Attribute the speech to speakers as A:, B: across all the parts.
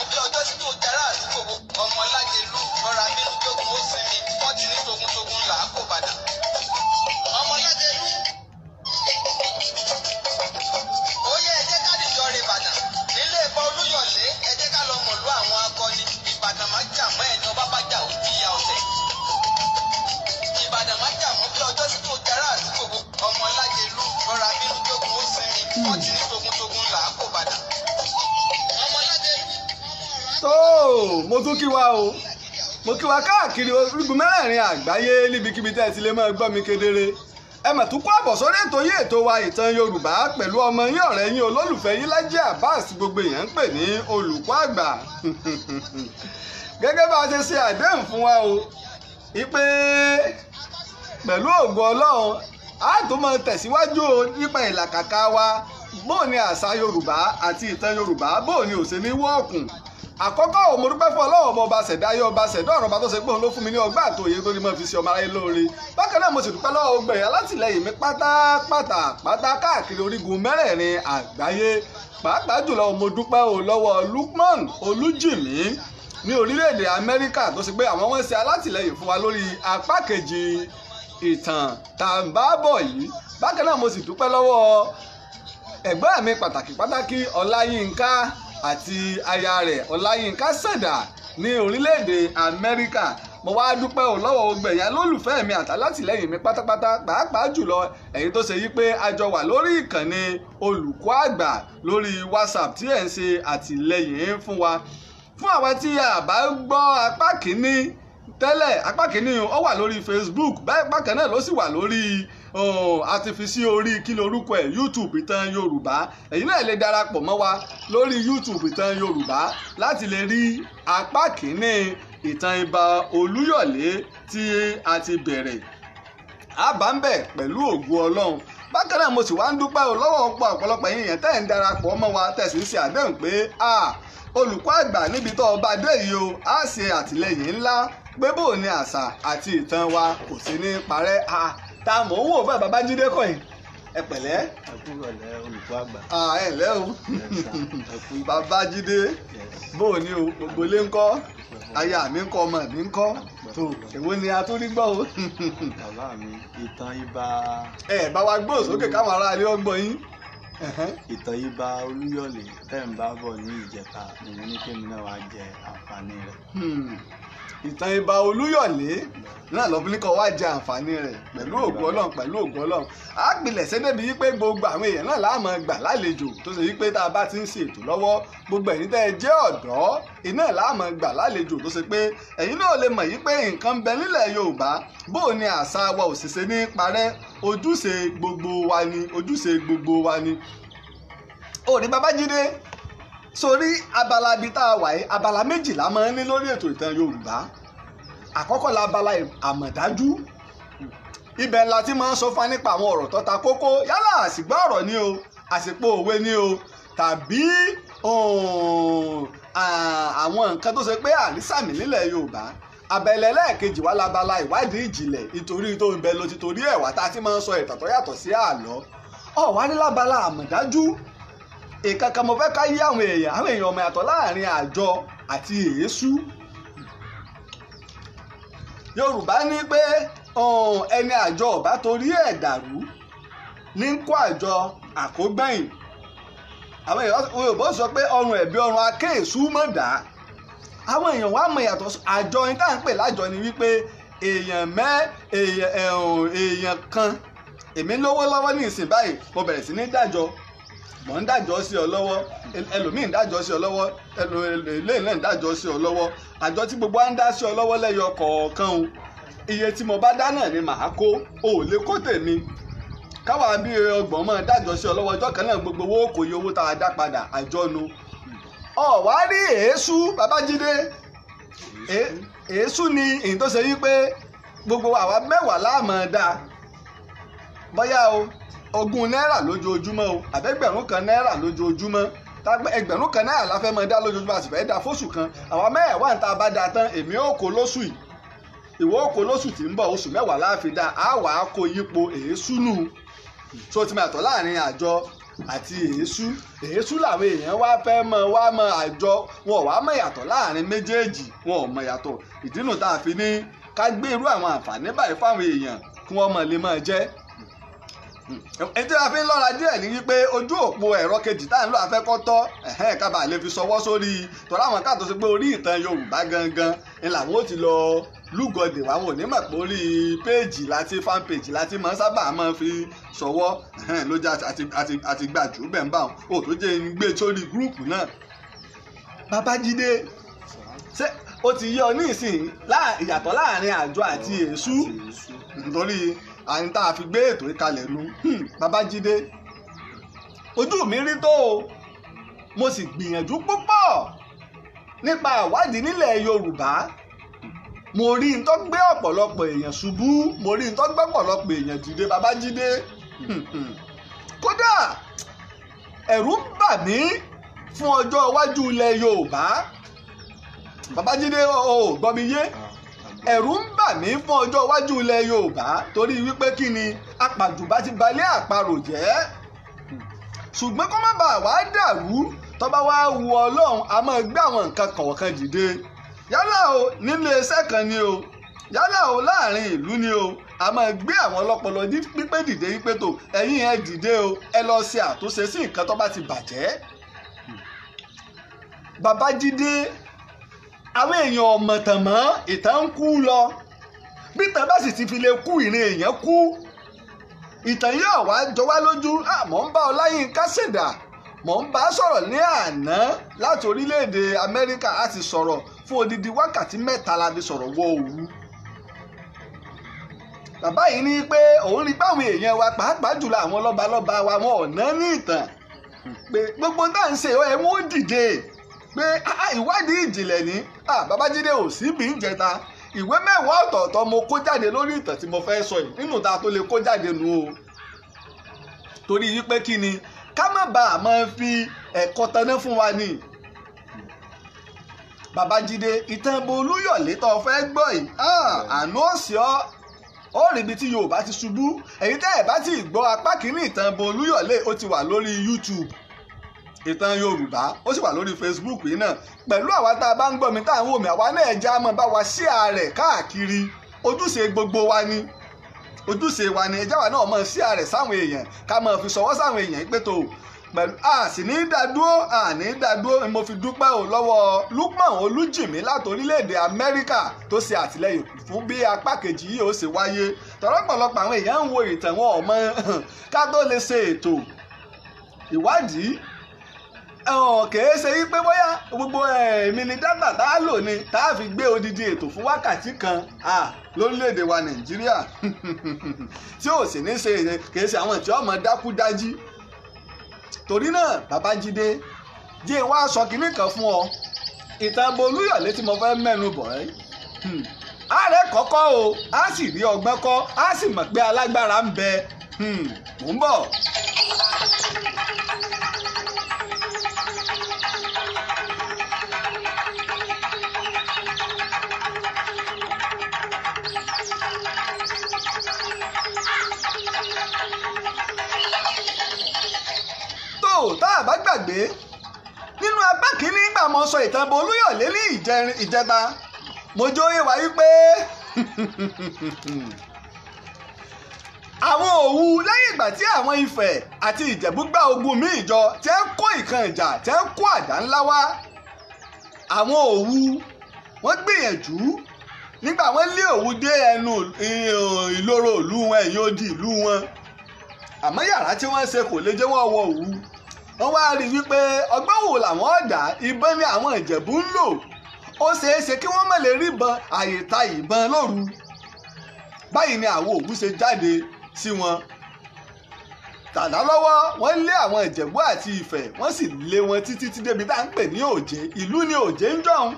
A: mọ́ bí ọjọ́ tí tó jẹ́rà àdúgbò ọmọ Lágelú rọra bínú jókòó ó sinmi wọ́n ti ní togun-togun là á kó padà. ọmọ Lágelú ó yẹ ẹ jẹ́ ká dìjọ rè Ìbàdàn nílé ẹ̀kọ́ Olúyọ̀lé ẹ jẹ́ ká lọ mọ̀lú àwọn akọni Ìbàdàn má jà mọ́ ẹni ọba bá jà ó ti ya ọ̀sẹ̀. Ìbàdàn má jà mọ́ bí ọjọ́ tí tó jẹ́rà àdúgbò ọmọ Lágelú rọra bínú jókòó ó sinmi wọ́n ti ní togun-togun là á kó padà. ọmọ Lágelú.
B: tó mo tún kí wa o mo kí wa káàkiri orígun mẹ́rẹ̀ẹ̀rin àgbáyé níbikíbi tẹ́ ẹ ti lè máa gbọ́ mi kedere ẹ mà tún kó àbọ̀ sórí ètò yìí ètò wa ìtàn Yorùbá pẹ̀lú ọmọ yín ọ̀rẹ́ yín olólùfẹ́ yín Lájí Abbas gbogbo èèyàn ń pè ní olùkọ́ àgbà gẹ́gẹ́ bá a ṣe ṣe àdéhùn fún wa o ìpè pẹ̀lú ògo Ọlọ́run a tó máa tẹ̀síwájú nípa ìlàkàkà wa bóò ni àṣà Yorùbá àti ìtàn Yorùbá bóò ni òṣè ní wọ́ọ̀kùn àkọ́kọ́ mo dúpẹ́ fún Ọlọ́run ọba ṣẹ̀dá ayé ọba ṣẹ̀dá ọ̀rọ̀ ọba tó ṣe pé òun ló fún mi ní ọgbà àtòyè tó ní mọ́ fi ṣe ọmọ aráyé lóore bákan náà mo sì dúpẹ́ lọ́wọ́ gbẹ̀yìn alátìlẹyìn mi pátápátá káàkiri orígun mẹ́rẹ̀ẹ̀rin àgbáyé pàápàá jùlọ mo dúpẹ́ o lọ́wọ́ Lukman Olújìmí ní orílẹ̀-èdè Amẹ́ríkà tó ṣe pé àwọn wọn ṣe alátìlẹyìn fún wa lórí apá kejì ìtàn tá à ń bá bọ̀ yìí bákan náà mo sì dúpẹ́ lọ́wọ́ ẹ̀gbọ́n mi pàtàkì Ọláyínká àti aya rẹ̀ Ọláyínká Ṣẹ̀dá ní orílẹ̀-èdè Amẹ́ríkà mo wá dúpẹ́ ò lọ́wọ́ gbogbo ẹ̀yin olólùfẹ́ mi àtàlátìlẹ́yìn mi pátápátá pàápàá jùlọ ẹ̀yin tó ṣe yí pé a jọ wà lórí ìkànnì olùkọ́ àgbà lórí WhatsApp tí ẹ̀ ń ṣe àtìlẹ́yìn fún wa fún àwa tí a bá gbọ́ apá kìíní tẹ́lẹ̀ apá kìíní ó wà lórí Facebook bákan náà ló sì wà lórí àti fi sí orí kí lorúkọ ẹ̀ YouTube Ìtàn Yorùbá ẹ̀yin náà lè darapọ̀ mọ́ wa lórí YouTube Ìtàn Yorùbá láti lè rí apá kìíní ìtàn Ìbà Olúyọ̀lé tí a ti bẹ̀rẹ̀ àbámbẹ̀ pẹ̀lú ògo Ọlọ́run bákan náà mo sì wá ń dúpẹ́ lọ́wọ́ ọ̀pọ̀lọpọ̀ yín yẹn tẹ́ ń darapọ̀ mọ́ wa tẹ̀sí ń ṣe àdéhùn pé olùkọ́ àgbà níbi tó ọba dé yìí o á ṣe àtìlẹyìn ńlá pé bò ní àṣà àti ìtàn wa kò sí ní parẹ́ ta mò ń wò bá Babájídé kọ́ yìí ẹ pẹ̀lẹ́.
C: ẹ kú ìrọ̀lẹ́ olùkọ́ àgbà.
B: ẹ ǹlẹ́ o Babájídé bò ní o gbogbo ilé ńkọ́ aya mi ńkọ́ ọmọ mi ńkọ́ tó èwo ni a tún rí gbọ́ o.
C: bàbá mi ìtàn Ìbà.
B: ẹ bá wa gbóò sókè káwọn ará ilé ọgbọ́n yín.
C: ìtàn Ìbà Olúyọ̀lé tẹ́ ń bá bọ̀ ní ìjẹta nìyẹn ní kémi náà wá jẹ àǹfààní rẹ̀.
B: ìtàn Ìbà Olúyọ̀lé náà lọ́bìnrin kan wá jẹ àǹfààní rẹ̀ pẹ̀lú ògo Ọlọ́run á gbilẹ̀ sẹ́dẹ̀bí yí pé gbogbo àwọn èèyàn náà láàmú gbà lálejò tó ṣe yí pé tá a bá ti ń ṣe ètò lọ́wọ́ gbogbo ẹ̀yin tẹ́ ẹ jẹ́ ọ̀dọ́ iná láàmú gbà lálejò tó ṣe pé ẹ̀yin náà lè mọ̀ yí pé nǹkan bẹ nílẹ̀ Yorùbá bó ní àṣà wa ò sì ṣe ní parẹ́ ojúṣe gbogbo wa ni òní Babájídé sórí abala ibi tá a wà yìí abala méjìlá máa ń ní lórí ètò ìtàn Yorùbá àkọ́kọ́ la abala àmọ̀dájú ibẹ̀ la ti máa ń sọ fún wa nípa àwọn ọ̀rọ̀ tó ta kókó yálà àsìgbọ́ ọ̀rọ̀ ni o àsìpò òwe ni o tàbí àwọn nǹkan tó ṣe pé àrísàmì nílẹ̀ Yorùbá abẹ́lẹ̀ lẹ́ẹ̀kejì wà lábala ìwádìí ìjìnlẹ̀ nítorí tó ń bẹ lọ títorí ẹ̀wà tá a ti máa ń sọ ìtàn tó yàtọ̀ sí àlọ́ wá ní lábala àmọ̀dájú ìkankan mo fẹ́ ká yí àwọn èèyàn ọmọ yàtọ̀ láàrin àjọ àti èésú. Yorùbá ní pé ẹni àjọ ọ̀bá torí ẹ̀ dàrú ní ń kó àjọ àkógbẹ̀yìn àwọn èèyàn Yorùbá sọ pé ọrùn ẹ̀bí ọrùn akéèsú mọ̀ dá àwọn èèyàn wá mọ̀ yàtọ̀ àjọ ní tá à ń pè lájọ ni wípé èèyàn kan èmi lówó lọ́wọ́ ní ìsìn báyìí mo bẹ̀rẹ̀ sí ní dájọ́ mọ̀ ń dájọ́ sí ọ lọ́wọ́ ẹlòmíì ń dájọ́ sí ọ lọ́wọ́ eléyìí náà ń dájọ́ sí ọ lọ́wọ́ àjọ tí gbogbo wa ń dá sí ọ lọ́wọ́ lẹ́yọ kọ̀ọ̀kan o iye tí mo bá dá náà ni màá kó o ò lè kó tèmi káwa bí ọgbọ̀n mọ́ dájọ́ sí ọ lọ́wọ́ ọjọ́ kan náà gbogbo owó kò yẹ owó tá a dá padà àjọ nu wá rí èésú Babájídé èésú ni èyí tó ṣe yí pé gbogbo àwa mẹ́wàá láàmú dá bóyá o 20 náírà lójoojúmọ́ o àbẹ́gbẹ̀rún kan náírà lójoojúmọ́ ẹgbẹ̀rún kan náírà la fẹ́ mọ dá lójoojúmọ́ àti fẹ́ dá fóṣù kan àwọn mẹ́wàá ń ta bá da tán èmi ò kó lóṣù yìí ìwọ ò kó lóṣù tí ń bọ̀ oṣù mẹ́wàá la fi dá a wà á kó yípo èésú nù tó ti máa tọ̀ láàrin àjọ àti èésú. Èésú làwọn èèyàn wá fẹ́ mọ àjọ, wọn ò wá mọ̀ yàtọ̀ láàrin méjèèjì, wọn ò mọ̀ yàtọ̀. ìdí nù tá a fi ní ká gbé irú àwọn àǹfààní báyìí fáwọn èèyàn kí wọ́n mọ̀ lè máa jẹ́. ètò àfi ń lọ́ra díẹ̀ ní wípé ojú òpó ẹ̀rọ kejì tá à ń lò afẹ́kọ́ tọ́ kábà lè fi ṣọwọ́ sórí tọ́lá àwọn káàtó sí pé orí ìtàn Yorùbá gangan ni làwọn ó ti lọ lúgọdè wá, wọn ò ní mọ̀ pé orí péèjì láti fan péèjì láti máa sábà máa fi ṣọwọ́ ló jẹ́ àti gbàjú bẹ́ẹ̀ ń bá wọn ò tó jẹ́ ń gbé sórí gúrùpù náà. Babájídé ṣé ó ti yé ọ ní ìsìn ìyàtọ̀ láàrin àjọ àti èṣù nítorí àyìn tá a fi gbé ètò ìkalẹ̀ nu. Babájídé ojú mi rí tó o, mo sì gbìyànjú púpọ̀ nípa àwádìí nílẹ̀ Yorùbá. Mo rí n tó gbé ọ̀pọ̀lọpọ̀ èèyàn ṣubú, mo rí n tó gbé ọ̀pọ̀lọpọ̀ èèyàn dìde. Babájídé kódà ẹ̀rù ń bà mí fún ọjọ́ iwájú ilẹ̀ Yorùbá. Babájídé o gbọ́ mi yé, ẹ̀rù ń bà mí fún ọjọ́ iwájú ilẹ̀ Yorùbá torí wípé kí ni apàjùbá ti balẹ̀ àparò jẹ́. Ṣùgbọ́n kó má bàa wá dàrú, tó bá wá wu Ọlọ́run a máa gbé àwọn nǹkan kọ̀ọ̀kan dìde. Yálà o nílé iṣẹ́ kan ni o, yálà o láàrin ìlú ni o, a máa gbé àwọn ọlọ́pọlọ ní pípé dìde wípé tó ẹ̀yin ẹ dìde o, ẹ lọ ṣe àtúnṣe sí nǹkan tó bá ti bàjẹ́. Babájídé àwọn èèyàn ọ̀mọ̀tàn mọ́ ìtàn ń kú lọ, bí ìtàn bá sì ti fi lè kú ìrìn èèyàn kú. Ìtàn yóò wá jọ wá lójú. Mò ń bá Ọláyínká Ṣẹ̀dá, mò ń bá sọ̀rọ̀ ní àná láti orílẹ̀-èdè Amẹ́ríkà, a ti sọ̀rọ̀ fún odidi wákàtí 3 la fi sọ̀rọ̀ wọ òru. Bàbá yìí ní pé òun rí báwọn èèyàn wa pàápàá jùlọ àwọn lọ́balọ́ba wa wọn ò ná ní ìtàn, pé gbogbo tá à ń ṣe ẹ mú dìde, pé ìwádìí ìjìnlẹ̀ ní. Babájídé ò sí bí ń jẹta ìwé 10 ọ̀tọ̀ọ̀tọ̀ mo kó jáde lórí ìtàn tí mo fẹ́ sọ yìí, nínú ta tó lè kó jáde nù o. Torí wípé kí ni ká má bàa máa fi ẹ̀kọ́ taná fún wa ni. Babájídé ìtàn Ìbò Olúyọ̀lé tó fẹ́ gbọ́ yìí àánú òsì ó rí ibi tí Yorùbá ti ṣubú. èyí tẹ́ ẹ̀ bá ti gbọ́ apá kìíní ìtàn Ìbò Olúyọ̀lé ó ti wà lórí YouTube ìtàn Yorùbá, ó sì wà lórí Facebook yìí náà. Pẹ̀lú àwa tá a bá ń gbọ́ mi tá à ń wò mí, àwa náà jẹ́ àmọ́ bá wa share rẹ̀ káàkiri. Ojúṣe gbogbo wa ni, ojúṣe wa ni ẹjá wa náà mọ̀ share rẹ̀ sáwọn èèyàn, ká mọ̀ fi sọwọ́ sáwọn èèyàn pé tó pẹ̀lú sì ní dádúró mo fi dúpẹ́ o lọ́wọ́ Lukman Olújìmí láti orílẹ̀-èdè Amẹ́ríkà tó ṣe àtìlẹ́yìn fún bí apá kejì yìí ó ṣe wáyé. Tọ́lọ́pọ̀lọpọ̀ àwọn èèyàn ń wo ìtàn wọn ọmọ ká tó lè ṣe ètò ìwádìí. Kìí ṣe wípé bóyá gbogbo èmi ni dátà tá a lò ní tá a fi gbé odidi ètò fún wákàtí kan lórílẹ̀‐èdè wa Nàìjíríà tí ò sì ní ṣe kìí ṣe àwọn tí ọmọ dákú dájí. Torí náà Babájídé jẹ́ wá sọ kínní kan fún ọ. Ìtàn Ìbò Olúyọ̀lé tí mo fẹ́ mẹ́nu bọ̀ ẹ́ ààrẹ kọ́kọ́ o, a sì rí ọgbọ́n kọ́, a sì mọ̀ pé alágbára ń bẹ. Mò ń bọ̀. Tá a bá gbàgbé nínú apá kìíní nígbà mo sọ ìtàn Ìbò Olúyọ̀lé ní ìjẹta, mo jóyè wá wípé àwọn Òwu lẹ́yìn ìgbà tí àwọn Ifẹ̀ àti Ìjẹ̀bú gbá ogun míì jọ tẹ́ ń kó ìkan ìjà tẹ́ ń kó àdá ńlá wá. Àwọn Òwu wọ́n gbìyànjú nígbà wọ́n lé Òwu dé ẹnu ìloro ìlú wọn, ẹ̀yìn odi ìlú wọn, àmọ́ yàrá tí wọ́n ṣe kò lè jẹ́ wọ́n wọ Òwu. Wọ́n wá rí wípé ọgbọ́n wo làwọn ọ̀dà ìbọn ni àwọn Ìjẹ̀bú ń lò. Ó ṣeé ṣe kí wọ́n má lè rí ìbọn àyètá ìbọn lóru. Báyìí ni àwọn Òwu ṣe jáde sí wọn. Tàdá lọ́wọ́ wọ́n lé àwọn Ìjẹ̀bú àti Ifẹ̀, wọ́n sì lé wọn títí débi tá à ń pè ní Òjé. Ìlú ni Òjé ń jọ̀hún.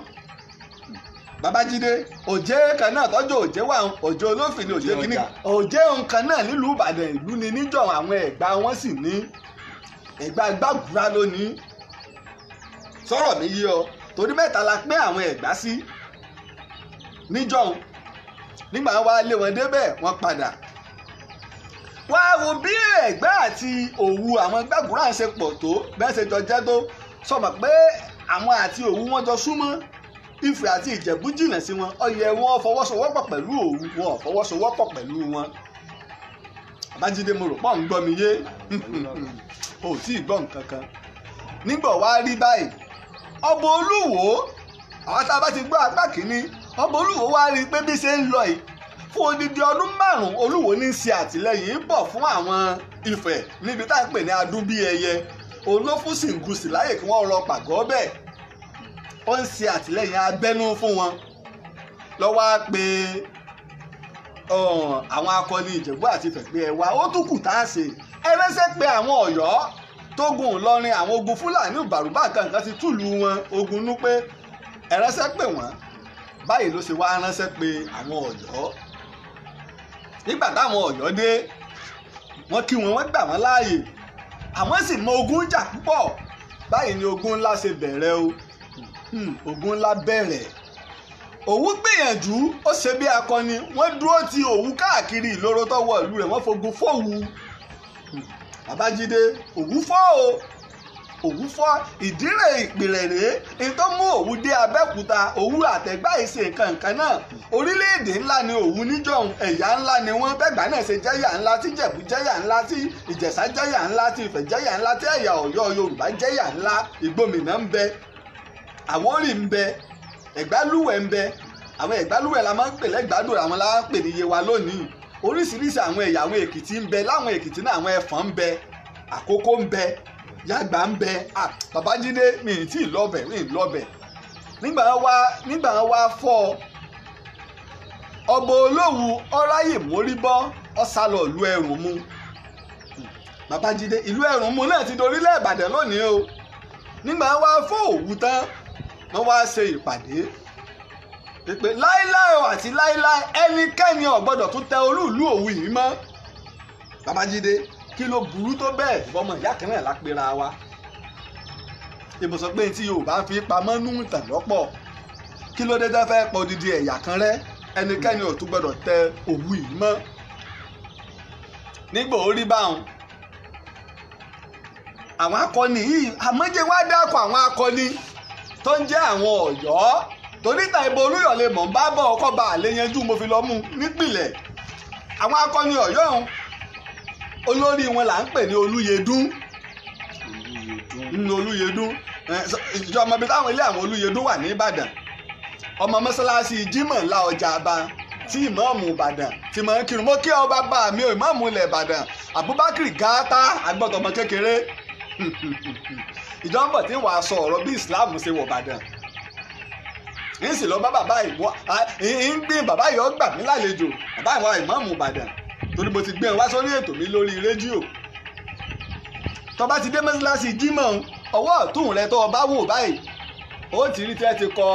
B: Babájídé Òjé kan náà tọ́jú Òjé wà Òjé Olófin ní Òjé kìíní. Òjé nǹkan náà nílùú Ìbàdàn ìlú ni níjọ̀hún, àwọn Ẹ̀gbá wọn sì ní Ẹ̀gbá Gbàgúrà lónìí. Sọ̀rọ̀ mi yé ọ torí 3 la pín àwọn Ẹ̀gbá sí níjọ̀hún. Nígbà wọn wá lé wọn débẹ̀ wọ́n padà. wá wo bí Ẹ̀gbá àti Òwu àwọn Gbàgúrà ń ṣe pọ̀ tó bẹ́ẹ̀ ṣe jọ jẹ́ tó sọmọ pé àwọn àti Òwu wọn jọ súnmọ́ Ifẹ̀ àti Ìjẹ̀bú jìnnà sí wọn ó yẹ wọn fọwọ́sowọ́pọ̀ pẹ̀lú Òwu wọn ò fọwọ́sowọ́pọ̀ pẹ̀lú wọn. Babájídé mo rò pọ̀ ń gbọ́ mi yé o ò tí ì gbọ́ nǹkan kan. Nígbà wá rí báyìí Ọba Olúwo àwọn tá a bá ti gbọ́ apá kìíní Ọba Olúwo wá rí i pé bí ṣe ń lọ yìí fún odidi ọdún 5 Olúwo ní ṣe àtìlẹ́yìn bọ̀ fún àwọn Ifẹ̀ níbi tá à ń pè ní Adúbíẹyẹ òun ló fún Ṣìngúsì láyè kí wọ́n rọ pàgọ́ bẹ́ẹ̀ ó ń ṣe àtìlẹ́yìn abẹ́nú fún wọn lọ́wọ́ á pe àwọn akọni Ìjẹ̀bú àti Ifẹ̀ pé ẹ wá ó tún kù tá a ṣe ẹ rẹ́sẹ̀ pé àwọn Ọ̀yọ́ tógun Ìlọrin àwọn ogun Fúlàní Ìbàrúbà kankan ti túlù wọn ogun nú pé ẹ ránṣẹ́ pè wọ́n báyìí ló ṣe wá ránṣẹ́ pé àwọn Ọ̀yọ́ nígbà táwọn Ọ̀yọ́ dé wọ́n kí wọn wọ́n gbà wọ́n láàyè àwọn sì mọ ogun jà púpọ̀ báyìí ni ogun ńlá ṣe bẹ̀rẹ̀ o ogun ńlá bẹ̀rẹ̀ Òwu gbìyànjú ó ṣe bí akọni wọ́n dúró ti Òwu káàkiri ìloro tọ́wọ́ ìlú rẹ̀ wọ́n fogun fóòwú Babájídé Òwu fọ́ o Òwu fọ́ ìdírè ìpìlẹ̀ rèé ní tó mú Òwu dé Abẹ́òkúta Òwu àtẹ̀gbá ìṣe nǹkan náà orílẹ̀-èdè ńlá ni Òwu níjọ̀hún ẹ̀yà ńlá ni wọ́n bẹ́gbà náà ṣe jẹ́yà ńlá tí Ìjẹ̀bú jẹ́yà ńlá tí Ìjẹ̀ṣà jẹ́yà ńlá tí Ifẹ̀ jẹ́yà ńlá tí ẹ̀yà Ọ̀yọ́ Yorùbá jẹ́yà ńlá Ìgbòmìnà ń bẹ Àwórì ń bẹ Ẹ̀gbálúwẹ̀ ń bẹ àwọn Ẹ̀gbálúwẹ̀ la máa ń pè lẹ́gbàdo àwọn la ń pè ní Yewa lónìí oríṣiríṣi àwọn ẹ̀yà àwọn Èkìtì ń bẹ láwọn Èkìtì náà àwọn Ẹ̀fọ̀n ń bẹ Àkókó ń bẹ Yàgbà ń bẹ Babájídé mi ì tí ì lọ́bẹ̀ nígbà wọn wá fọ́ Ọba Olówu ọ̀ráyè mórí bọ́ ọ̀sálọ̀ ìlú Ẹ̀rùnmú Babájídé ìlú Ẹ̀rùnmú náà ti dorílẹ̀ Ìbàdàn lónìí o nígbà wọn wá fọ́ Òwu tán wọ́n wá ṣe ìpàdé pé láíláí àti láíláí ẹnikẹ́ni ò gbọ́dọ̀ tún tẹ olúùlú Òwu yìí mọ́ Babájídé kí ló burú tó bẹ́ẹ̀ bọ́mọ ìyá kan náà lápẹ́ra wa ibo sọ pé tí Yorùbá fi pamọ́ nú ìtàn lọ́pọ̀ kí ló dé tẹ́ fẹ́ pọ̀ odidi ẹ̀yà kan rẹ́ ẹnikẹ́ni ò tún gbọ́dọ̀ tẹ Òwu yìí mọ́ nígbà ó rí báwọn àwọn akọni yìí àmọ́jẹ́ wá dákọ̀ àwọn akọni tó ń jẹ́ àwọn Ọ̀yọ́ torí ta ìbò Olúyọ̀lé mọ̀ ń bá bọ̀ ọkọ̀ bá àlẹ́ yanjú mo fi lọ mú nípìnlẹ̀ àwọn akọni Ọ̀yọ́ ọ̀hún olórí wọn là ń pè ní Olúyẹdùn ìjọ ọmọ ibi táwọn ilé àwọn Olúyẹdùn wà ní Ìbàdàn ọmọ mọ́sálásí Jímọ̀ ńlá ọjà àbá tí ìmáàmù Ìbàdàn ti máa ń kírun mo kí ọba bá mi ò ìmáàmù ilẹ̀ Ìbàdàn Abubakar Gata agbọ́dọ̀ ọmọ kékeré ìjọba tí wàá sọ ọ̀rọ̀ bí Islam ṣe wọ̀ Ìbàdàn ń sì lọ bá bàbá ìwọ ń gbé bàbá yìí ó gbà mí lálejò bàbá ìwọ ìmáàmù Ìbàdàn torí mo ti gbé ẹ wá sórí ètò mi lórí rédíò tó bá ti dé mọ́sálásí Jímọ̀ ọwọ́ ọ̀tún rẹ tó o bá wò báyìí ó ti rí tí ẹ ti kọ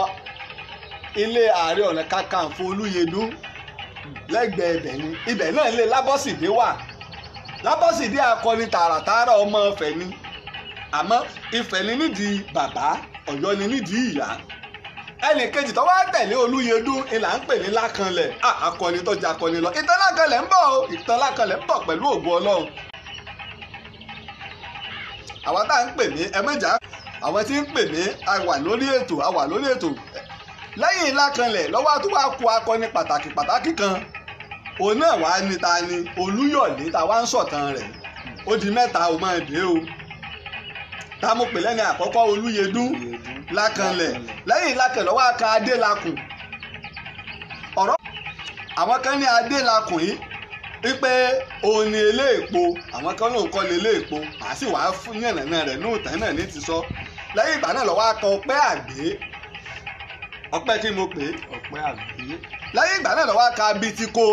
B: ilé Ààrẹ Ọ̀nà Kakanfò Olúyẹdùn lẹ́gbẹ̀ẹ́ ibẹ̀ ni ibẹ̀ náà ilé Lábọ́sìdé wà Lábọ́sìdé akọni tààràtààrà ọmọ Ifẹ̀ ni àmọ́ Ifẹ̀ ni nídìí bàbá Ọ̀yọ́ ni nídìí ìyá ẹnì kejì tó wá tẹ̀lé Olúyẹdùn ìlà ń pè ní Lákanlẹ̀ akọni tó jẹ́ akọni lọ ìtàn Lákanlẹ̀ ń bọ̀ o ìtàn Lákanlẹ̀ ń bọ̀ pẹ̀lú ògo Ọlọ́run àwa tá à ń pè ní ẹmẹ́jà àwọn tí ń pè ní a wà lórí ètò lẹ́yìn Lákanlẹ̀ lọ́wọ́ tó wá kó akọni pàtàkì kan òun náà wà ní ta ni Olúyọ̀lé tá wá ń sọ̀tàn rẹ̀ ó di mẹ́ta ó máa dé o tá mo pè lẹ́ni àkọ́kọ́ Olúyẹdùn Lákanlẹ̀ lẹ́yìn Lákanlẹ̀ lọ́wọ́ aka Adélakùn ọ̀rọ̀ àwọn kan ní Adélakùn yìí wípé òun ni eléèpo àwọn kan lóun kọ́ ni eléèpo àá sì wàá fún yànnàná rẹ̀ ní òtán náà ní ti sọ lẹ́yìn ìgbà náà lọ́wọ́ aka Ọpẹ́ Àgbé Ọpẹ́ kí mo pè é
C: Ọpẹ́ Àgbé
B: lẹ́yìn ìgbà náà lọ́wọ́ aka Abitiko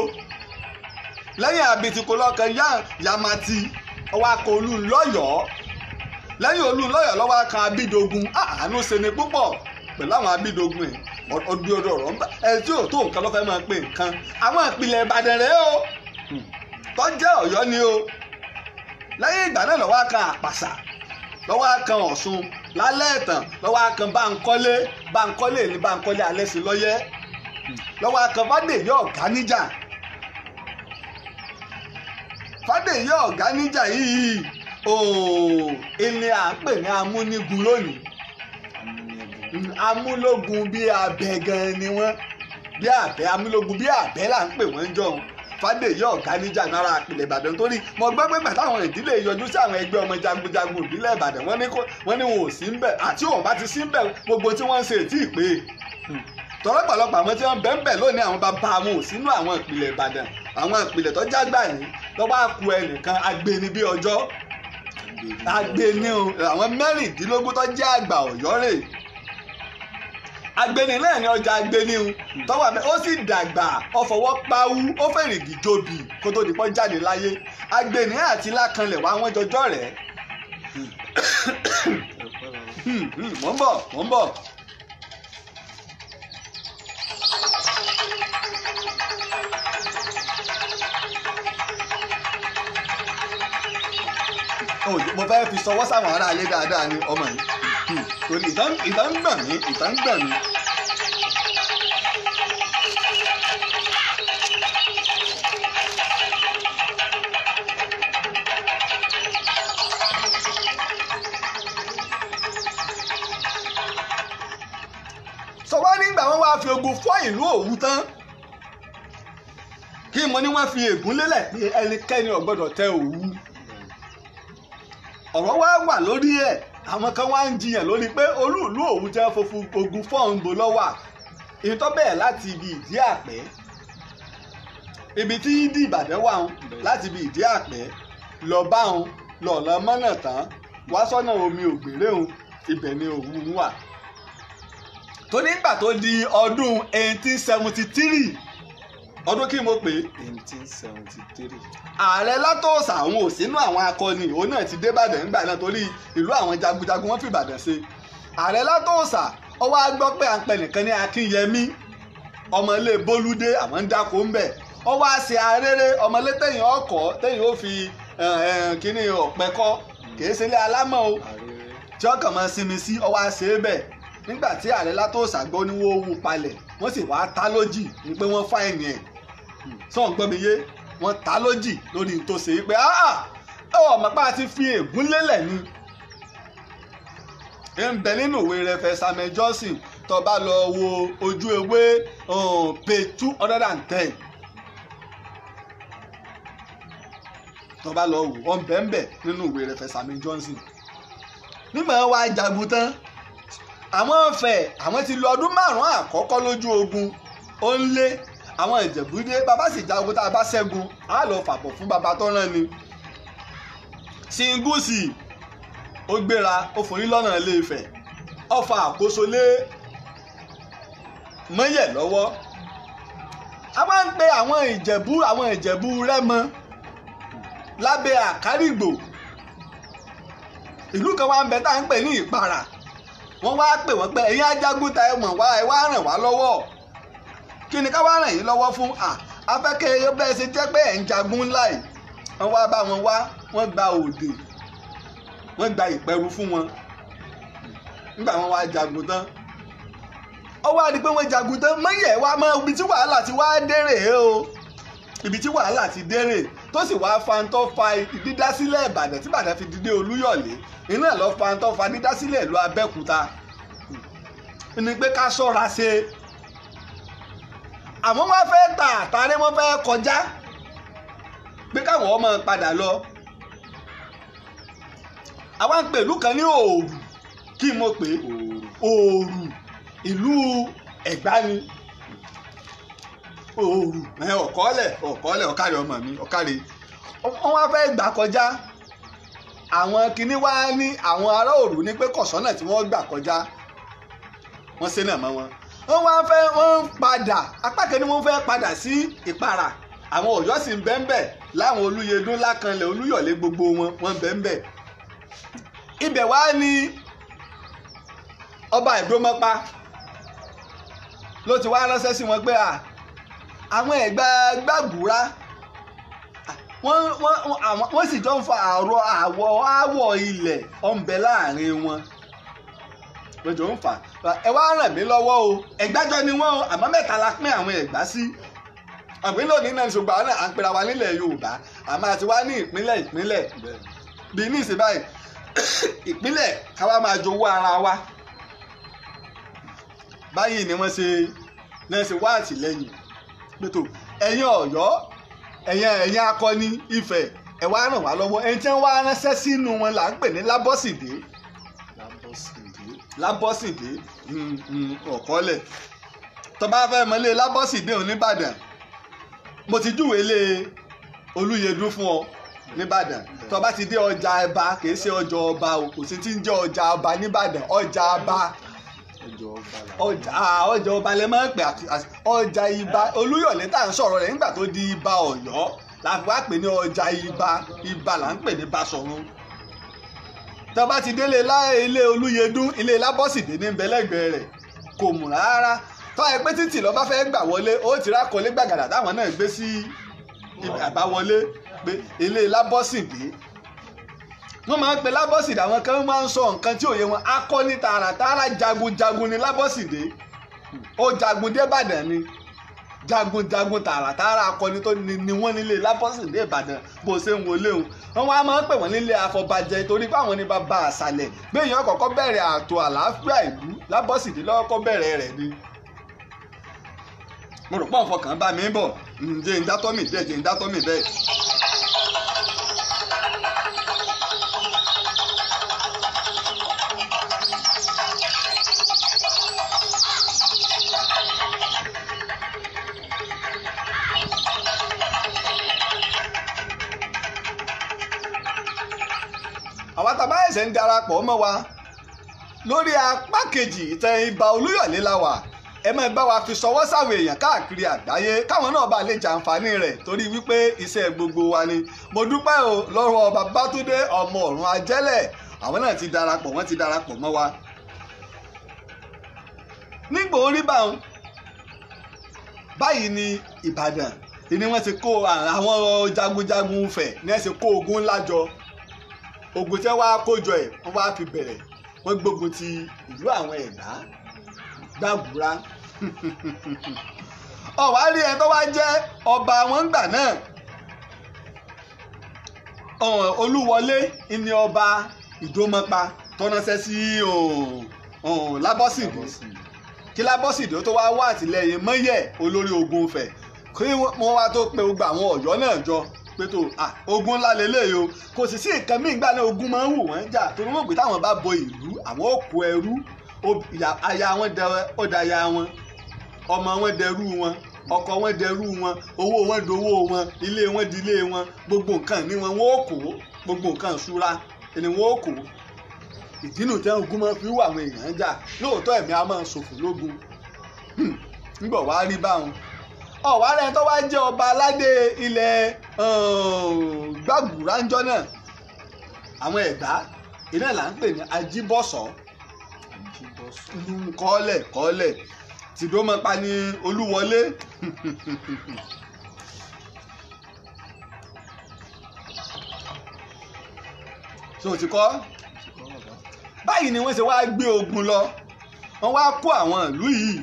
B: lẹ́yìn Abitiko lọ́kàn Yamati ọwọ́ aka Olúnlọ́yọ̀ọ́ lẹ́yìn Olúnlọ́yọ̀ lọ́wọ́ kan Abídógun àánú ṣe ni púpọ̀ pẹ̀lú àwọn Abídógun ẹ̀ ọdún ọ̀rọ̀ ẹ tí ò tó nǹkan lọ́fẹ́ máa pè nǹkan àwọn ìpìlẹ̀ Ìbàdàn rẹ̀ o tó jẹ́ Ọ̀yọ́ ni o lẹ́yìn ìgbà náà lọ́wọ́ kan Àpàṣà lọ́wọ́ kan Ọ̀ṣun lálẹ́ ìtàn lọ́wọ́ kan Bánkọ́lé ní Bánkọ́lé Alẹ́sìnlọ́yẹ́ lọ́wọ́ kan Fádèyí Ọ̀gáníjà Fádèyí Ọ̀gáníjà yìí ilé à ń pè ní amúnigun lónìí. Amúlógun bí abẹ gan ni wọ́n, bí abẹ amúlógun bí abẹ là ń pè wọ́n jọ̀hún. Fádèyí Ọ̀gáníjà náírà àpilẹ̀ Ìbàdàn torí mo gbọ́ pé gbàtà àwọn ìdílé yọjú sí àwọn ẹgbẹ́ ọmọ jagunjagun ìbílẹ̀ Ìbàdàn wọ́n ní wọn ò sí ń bẹ̀ àti òun bá ti sí ń bẹ̀ gbogbo tí wọ́n ń ṣe ètí ìpè tọ́lọ́pàlọpọ̀ àwọn tí wọ́n bẹ̀ ń bẹ̀ lónìí àwọn bàbá wọn ò sínú àwọn ìpìlẹ̀ Ìbàdàn àwọn ìpìlẹ̀ tó jágbà ní lọ́wọ́ àkú ẹnìkan agbeni bí ọjọ́ agbeni àwọn mẹ́rìndínlógún tó jẹ́ àgbà Ọ̀yọ́ rè agbeni náà ní ọjà agbeni tọ́wọ́ àmì ó sì dàgbà ó fọwọ́ pawú ó fèrègì jobi kó tó di pọ́ jáde láyé agbeni àti lákanlẹ̀ wá wọn jọjọ́ rẹ̀ mò ń bọ̀. mo fẹ́ fi sọwọ́ sáwọn ará ilé dáadáa ní ọmọ yìí torí ìtàn ń gbọ̀n mí. sọ wá nígbà wọn wá fi ogun fọ́ ìlú Òwu tán kí mo ní wọ́n fi ègún lélẹ̀ pé ẹnikẹ́ni ò gbọ́dọ̀ tẹ Òwu. ọ̀rọ̀ wá wà lórí ẹ̀ àwọn kan wá ń jiyàn lórí pé olúùlú Òwu jẹ́ fòfin ogun fọ́ǹbó lọ́wà ìtọ́ bẹ̀rẹ̀ láti ibi Ìdí Àpẹ́ ibi tí Ìdí Ìbàdàn wà ń láti ibi Ìdí Àpẹ́ lọ bá ń lọ mọ́nà tán wá sọ́nà omi Ògbèrè ń ibẹ̀ ni Òwu wà. tó nígbà tó di ọdún 1873 ọdún kí mo pè é
C: 1873.
B: ààrẹ Látòsà àwọn ò sínú àwọn akọni òun náà ti dé Ìbàdàn nígbà náà torí ìlú àwọn jagunjagun wọn fi Ìbàdàn ṣe. ààrẹ Látòsà ó wá gbọ́ pé à ń pè nìkan ní Akínyẹmí ọmọlé Bólúdé àwọn ń dáko ń bẹ̀ ó wá ṣe arére ọmọlé tẹ̀yìn ọkọ̀ tẹ̀yìn ó fi kíní ọ̀pẹ kọ́ kìí ṣe ilé alámọ̀ o tí ọkàn máa sinmi sí ó wá ṣe é bẹ̀ nígbà tí ààrẹ Látòsà gbọ́ ní wọ́n wú palẹ̀ wọ́n sì wá tá lójì ní pé wọ́n fáìnì ẹ̀ sọ̀n gbọ́ mi yé wọ́n ta lójì lórí tó ṣe pé ọmọ pa ti fi ègún lélẹ̀ ni. ń bẹ nínú ìwé Reverend Samuel Johnson tó bá lọ wo ojú ewé page 210 tó bá lọ wò wọ́n bẹ́ẹ̀ nínú ìwé Reverend Samuel Johnson. nígbà wọn wá jagun tán àwọn ti lo ọdún 5 àkọ́kọ́ lójú ogun ó ń lé àwọn Ìjẹ̀bú dé bàbá sì jagun tá a bá ṣẹ́gun á lọ fàbọ̀ fún bàbá tó rán ni. Ṣìngúsì ó gbéra ó forí lọ́nà Ilé Ifẹ̀ ó fa àkóso lé Mọ́yẹ̀ lọ́wọ́. a máa ń pe àwọn Ìjẹ̀bú Rẹ́mọ lábẹ́ Àkárìgbò. ìlú kan wá ń bẹ tá à ń pè ní Ìparà wọ́n wá pè wọ́n pé ẹ̀yin ajagun ta ẹ̀ mọ̀ wá ẹ̀ wá ràn wá lọ́wọ́ kí ni ká wá ràn yín lọ́wọ́ fún afẹ́kẹ́ bẹ́ẹ̀ ṣe jẹ́ pé ẹ̀ ń jagun ńlá yìí wọ́n wá bá wọn wá wọ́n gba òde wọ́n gba ìpẹ́rù fún wọn nígbà wọn wá jagun tán ó wá di pé wọ́n jagun tán Mọ́yẹ̀ wá mọ́ ibi tí wàhálà ti wá dérè o ibi tí wàhálà ti dérè tó sì wá fantọ́ fa dídásílẹ̀ Ìbàdàn tí Ìbàdàn fi dìde Olúyọ̀lé iná lọ fantọ́ fa dídásílẹ̀ ìlú Abẹ́òkúta ní pé ká ṣọ́ra ṣe àmọ́ wọ́n fẹ́ ta àtàrí wọ́n fẹ́ kọjá pé káwọn ọmọ padà lọ. àwọn pẹ̀lú kan ní Òòrù kí mo pè é Òòrù ìlú Ẹ̀gbá ni Òòrù ọ̀kọ́lẹ̀ ọ̀kárẹ̀ ọmọ mi ọ̀kárẹ̀ wọ́n wá fẹ́ gbà kọjá àwọn kinní wá ní àwọn ará Òòrù ní pé kọ̀sọ́nà tí wọ́n gbà kọjá wọ́n ṣe náà mọ́ wọn. wọ́n padà apá kan ni wọ́n fẹ́ padà sí Ìparà àwọn Ọ̀yọ́ sì ń bẹ́ńbẹ́ láwọn Olúyẹdùn Lákanlẹ̀ Olúyọ̀lé gbogbo wọn bẹ́ńbẹ́. ibẹ̀ wá ní ọba Ìdómọ́pá ló ti wá ránṣẹ́ sí wọn pé àwọn Ẹ̀gbá Gbàgúrá wọ́n sì jọ ń fa àwọ̀ ilẹ̀ ọ̀nbẹ láàrin wọn lọ́jọ́ ń fà ẹ wá ràn mí lọ́wọ́ o Ẹ̀gbájọ ni wọ́n àmọ́ mẹ́ta la pín àwọn Ẹ̀gbá sí àpínlẹ̀ òní náà ṣùgbọ́n àwọn náà à ń pera wa nílẹ̀ Yorùbá àmọ́ àti wá ní ìpínlẹ̀ bí ní ìsìn báyìí ìpínlẹ̀ káwá máa jowó ara wa báyìí ni wọ́n ṣe wá àtìlẹ́yìn pẹ̀tọ́ ẹ̀yin Ọ̀yọ́ ẹ̀yin akọni Ifẹ̀ ẹ wá ràn wá lọ́wọ́ ẹni tí wọ́n wá ránṣẹ́ sínú wọn là ń pè ní Lábọ́sìndé ọ̀kọ́lẹ̀ tó bá fẹ́ mọ́lé Lábọ́sìndé Oníbàdàn mo ti júwèé lé Olúyẹdùn fún ọ nìbàdàn tó bá ti dé ọjà ẹba kì í ṣe ọjà ọba o kò sí ti ń jẹ ọjà ọba nìbàdàn ọjà ọba ọjà ọba lè máa ń pè ọjà Ìbà Olúyọ̀lé tá à ń sọ̀rọ̀ rẹ̀ nígbà tó di Ìbà Ọ̀yọ́ la fi wá pè ní ọjà Ìbà là ń pè ní Basọ̀run tó bá ti délé ilé Olúyẹdùn ilé Lábọ́sìndé ní bẹ́lẹ́gbẹ̀ẹ́ rẹ̀ kò mú rárá tó ẹ pé títì lọ bá fẹ́ gbà wọlé ó ti rákọlé gbàgàdà táwọn náà gbé sí àbáwọlé pé ilé Lábọ́sìndé wọ́n máa ń pe Lábọ́sìndé àwọn kan máa ń sọ nǹkan tí òye wọn akọni tààràtààrà jagunjagun ni Lábọ́sìndé ó jagun débàdàn ni jagunjagun tààràtààrà akọni tó ni wọ́n nílé Lábọ́sìndé Ìbàdàn bó ṣe ń wọlé o wọ́n wá máa ń pè wọ́n nílé Afọbajẹ torí pé àwọn ní bàbá àṣàlẹ̀ bí èèyàn kọ́kọ́ bẹ̀rẹ̀ ààtò àlàáfíà ìlú Lábọ́sìndé lọ́kọ́ bẹ̀rẹ̀ rẹ̀ ni mo rò pọ̀ nfọkàn bá mi bọ̀ ǹjẹ́ ìdátọ́mì bẹ́ẹ̀. àwa tàbá ẹ̀sẹ̀ ń darapọ̀ mọ́ wa lórí apá kejì ìtàn Ìbà Olúyọ̀lé la wà ẹ máa bá wa fi ṣọwọ́ sáwọn èèyàn káàkiri àgbáyé káwọn náà bá lè jàǹfààní rẹ̀ torí wípé iṣẹ́ gbogbo wa ni mo dúpẹ́ o lọ́wọ́ Babátúndé ọmọ ọ̀run Ajẹ́lẹ̀ àwọn náà ti darapọ̀ mọ́ wa. nígbà orí báwọn báyìí ni Ìbàdàn ni wọ́n ti kó àwọn jagunjagun Ifẹ̀ ní ẹ̀ ṣe kó ogun ńlá jọ ogun tí wọ́n á kó jọ ẹ̀ wọ́n wá fi bẹ̀rẹ̀ wọ́n gbógun ti ìlú àwọn Ẹ̀gbá Gbàgúrá ọ̀wá rí ẹ tó wá jẹ́ ọba wọn gbà náà Olúwọlé ni ọba Ìdómọpa tó ránṣẹ́ sí Lábọ́sìndé kí Lábọ́sìndé tó wá wá àtìlẹ́yìn Mọ́yẹ̀ olórí ogun Ifẹ̀ kí wọ́n wá tó pe gbogbo àwọn Ọ̀yọ́ náà jọ pé tó ogun ńlá lélẹ́yìí o kò sì sí nǹkan míì gbà náà ogun máa ń wù wọ́n jà torí wọ́n gbé táwọn bá bo ìlú àwọn ò kó ẹrú aya wọn ó da aya wọn ọmọ wọn dẹrú wọn ọkọ wọn dẹrú wọn owó wọn dowó wọn ilé wọn di ilé wọn gbogbo nǹkan ní wọn ó kó gbogbo nǹkan ìṣúra ni wọn ó kó ìdínú tẹ ogun máa fi wà àwọn èèyàn jà lóòótọ́ ẹ̀mí a máa ṣòfò lógun nígbà wàá rí báwọn ọ̀wá rẹ̀ tó wá jẹ́ ọba aládé ilẹ̀ Gbàgúrá ńjọ́ náà àwọn Ẹ̀gbá iná là ń pè ní Ajíbọ̀sọ̀ kọ́lẹ̀ tìdómọpa ní Olúwọlé so ti kọ́ báyìí ni wọ́n ṣe wá gbé ogun lọ wọ́n wá kó àwọn ìlú yìí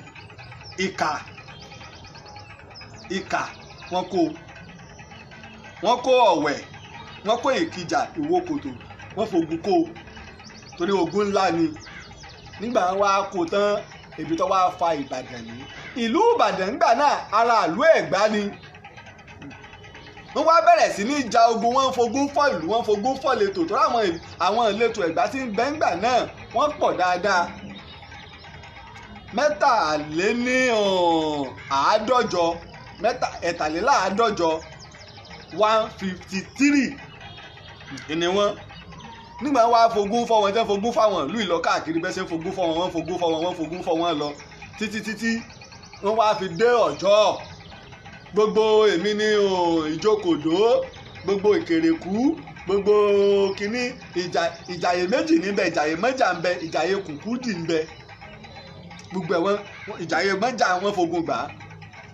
B: Ìkà wọ́n kó Ọ̀wẹ̀ wọ́n kó Èkìjà Ìwókòtò wọ́n fogun kó torí ogun ńlá ni nígbà wá kó tán ebi tó wá fa Ìbàdàn ní ìlú Ìbàdàn ńgbà náà ara ìlú Ẹ̀gbá ni wọ́n wá bẹ̀rẹ̀ sí ní ja ogun wọ́n fogun fọ́ ìlú wọ́n fogun fọ́ ìletò tó àwọn ìletò Ẹ̀gbá tí ń bẹ ńgbà náà wọ́n pọ̀ dáadáa ẹ̀tàléláàádọ́jọ 153 ni wọ́n nígbà wá fogun fọ́ wọn tẹ́ fogun fáwọn ìlú ìlọ káàkiri bẹ́ẹ̀ ṣe fogun fọ́ wọn wọ́n fogun fọ́ wọn lọ títí wọ́n wá fi dé Ọ̀jọ́ gbogbo èmi ní Ìjókòdó gbogbo Ìkèrèkú gbogbo kínní ìjàyè méjì níbẹ̀ ìjàyè mẹ́jà ń bẹ ìjàyè Kùkúdì ń bẹ gbogbo ẹ̀wọ̀n ìjàyè mẹ́jà wọn fogun gbà á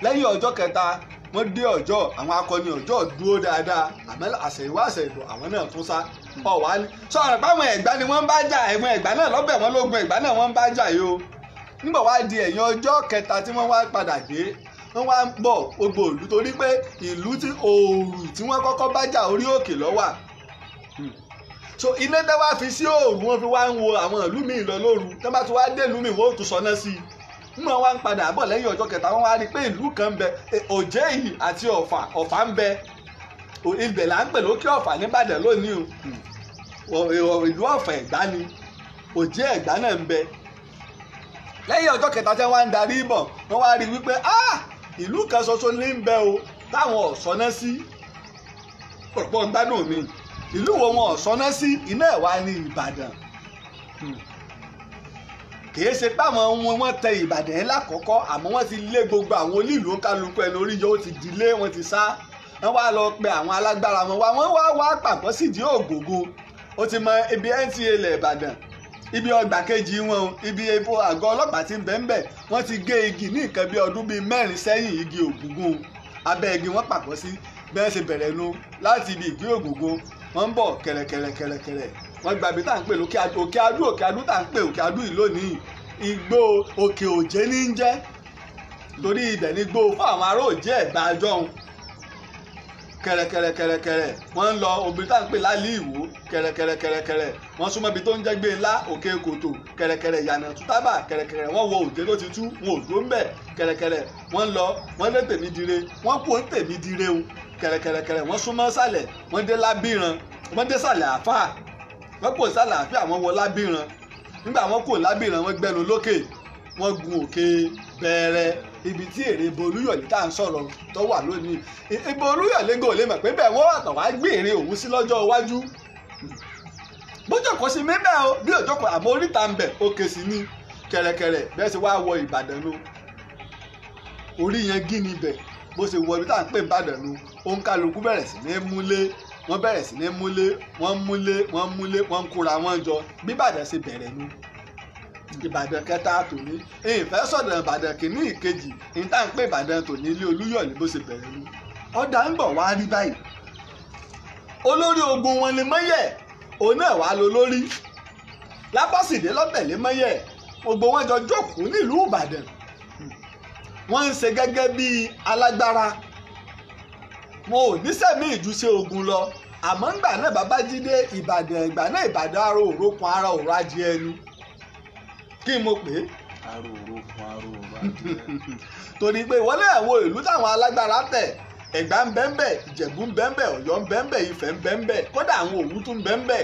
B: lẹ́yìn ọjọ́ kẹta wọ́n dé Ọ̀jọ́ àwọn akọni Ọ̀jọ́ dúró dáadáa àmọ́ àṣẹ̀yìnwá àṣẹ̀yìnbọ̀ àwọn náà tún sá ọ̀wá ní sọ̀rọ̀ páwọn Ẹ̀gbá ni wọ́n ń bá jà ẹ̀wọ̀n Ẹ̀gbá náà lọ́bẹ̀ wọn lógun Ẹ̀gbá náà wọ́n ń bá jà yìí o nígbà wá di ẹ̀yìn ọjọ́ kẹta tí wọ́n wá padà dé wọ́n wá ń bọ̀ gbogbo ìlú torí pé ìlú tí òòrù tí wọ́n kọ́kọ́ bá jà orí òkè lọ́wà so iná tẹ́ wá fi sí òòrù wọ́n fi wá ń wo àwọn ìlú míì lọ lóru tẹ́ bá ti wá dé ìlú míì wọ́n ó tún sọná sí i wọ́n wá ń padà bọ̀ lẹ́yìn ọjọ́ kẹta wọ́n wá rí i pé ìlú kan ń bẹ òjé yìí àti ọ̀fà ń bẹ ibẹ̀ là ń pè lókè ọ̀fà nìbàdàn lónìí o ìlú ọ̀fà ẹ̀gbá ni òjé ẹ̀gbá náà ń bẹ lẹ́yìn ọjọ́ kẹta tí wọ́n ń darí bọ̀ wọ́n wá rí i wípé ìlú kan ṣoṣo ní ń bẹ o táwọn ọ̀sọ́ná sí pọ̀pọ̀ ń gbádùn mi ìlú wo wọn ọ̀sọ́ná sí iná ẹ̀ wá ní Ìbàdàn kìí ṣe páwọn wọn tẹ Ìbàdàn yẹn lákọ̀ọ́kọ́ àmọ́ wọ́n ti lé gbogbo àwọn onílùú kálukú ẹni orí yóò ti dilé wọ́n ti sá wọ́n wá lọ pe àwọn alágbára wọn wá pàpọ̀ sídìí Ògògó ó ti mọ ibi NTA ilẹ̀ Ìbàdàn ibi ọgbà kejì wọn ibi epo àgọ́ ọlọ́pàá ti ń bẹ ń bẹ wọ́n ti gé igi ní nǹkan bí ọdún bíi 4 sẹ́yìn igi Ògògó abẹ́ igi wọ́n pàpọ̀ sí bẹ́ẹ̀ ṣe bẹ̀rẹ̀ nu láti ibi ìgbé Ògògó wọ́n ń bọ̀ kẹ̀rẹ̀kẹ̀rẹ̀ wọ́n gba ibi tá à ń pè lókè adú tá à ń pè òkè adú yìí lónìí igbó òkè òjé ní ń jẹ́ torí ibẹ̀ ní igbó fún àwọn ará òjé Ẹ̀gbá àjọhún kẹ̀rẹ̀kẹ̀rẹ̀ wọ́n ń lọ obìnrin tá à ń pè lálẹ́ ìwò kẹ̀rẹ̀kẹ̀rẹ̀ wọ́n súnmọ́ ibi tó ń jẹ́ gbé ńlá òkè kòtò kẹ̀rẹ̀kẹ̀rẹ̀ ìyànà tútábà kẹ̀rẹ̀kẹ̀rẹ̀ wọ́n wọ òjé tó ti tú wọn ò dúró ń bẹ̀ kẹ̀rẹ̀kẹ̀rẹ̀ wọ́n lọ wọ́n lé Tèmídire wọ́n kú ń Tèmídire o kẹ̀rẹ̀kẹ̀rẹ̀ wọ́n súnmọ́ sàlẹ̀ wọ́n dé Lábìran wọ́n dé sàlẹ̀ àfà wọ́n kò sàlẹ̀ àfà wọ́n wọ Lábìran nígbà wọ́n kò Lábìran wọ́n gbẹnu lókè wọ́n gun òkè Bẹ̀rẹ̀ ibi tí èrè Ìbò Olúyọ̀lé tá à ń sọ̀rọ̀ tó wà lónìí Ìbò Olúyọ̀lé gò lè mọ̀ pé bẹ́ẹ̀ wọ́n àtọ̀ wá gbé èrè òun sí lọ́jọ́ iwájú bójókòó sí mímẹ́ o bí òjókòó àmọ́ oríta ń bẹ̀ òkè sí ní kẹ̀rẹ̀kẹ̀rẹ̀ bẹ́ẹ̀ sì wá wọ Ìbàdàn lọ orí yẹn gíní bẹ̀ bó ṣe wọ ibi tá à ń pè Ìbàdàn lọ òǹkàlùkù bẹ̀rẹ̀ sí ní múlé wọ́n bẹ̀rẹ̀ sí ní múlé wọ́n ń kóra wọn jọ bí Ìbàdàn ṣe bẹ̀rẹ̀ nu Ìbàdàn kẹta tòní ìfẹ́ sọ̀dọ̀ Ìbàdàn kìíní ìkejì ìta ń pè Ìbàdàn tòní ilé Olúyọ̀lé bó ṣe bẹ̀rẹ̀ nu ọ̀dà ń bọ̀ wá rí báyìí olórí ogun wọn ni Mọ́yẹ̀ òun náà wá lọ lórí Lábọ́sídé lọ́tẹ̀lé Mọ́yẹ̀ gbogbo wọn jọ jókòó nílùú Ìbàdàn wọ́n ń ṣe gẹ́gẹ́ bí alágbára wọn ò níṣẹ́ míì ju ṣe ogun lọ àmọ́ ńgbà náà Babájídé Ìbàdàn ìgbà náà Ìbàdàn aró òrókun ara òrò adìẹ ẹnu kí n mo pè é.
C: aró òrókun aró òrò adìẹ ẹnu.
B: torí pé wọ́n náà wo ìlú táwọn alágbára tẹ̀ Ẹ̀gbá ń bẹ ń bẹ Ìjẹ̀bú ń bẹ ń bẹ Ọ̀yọ́ ń bẹ ń bẹ Ifẹ̀ ń bẹ ń bẹ kódà àwọn Òwu tún ń bẹ ń bẹ.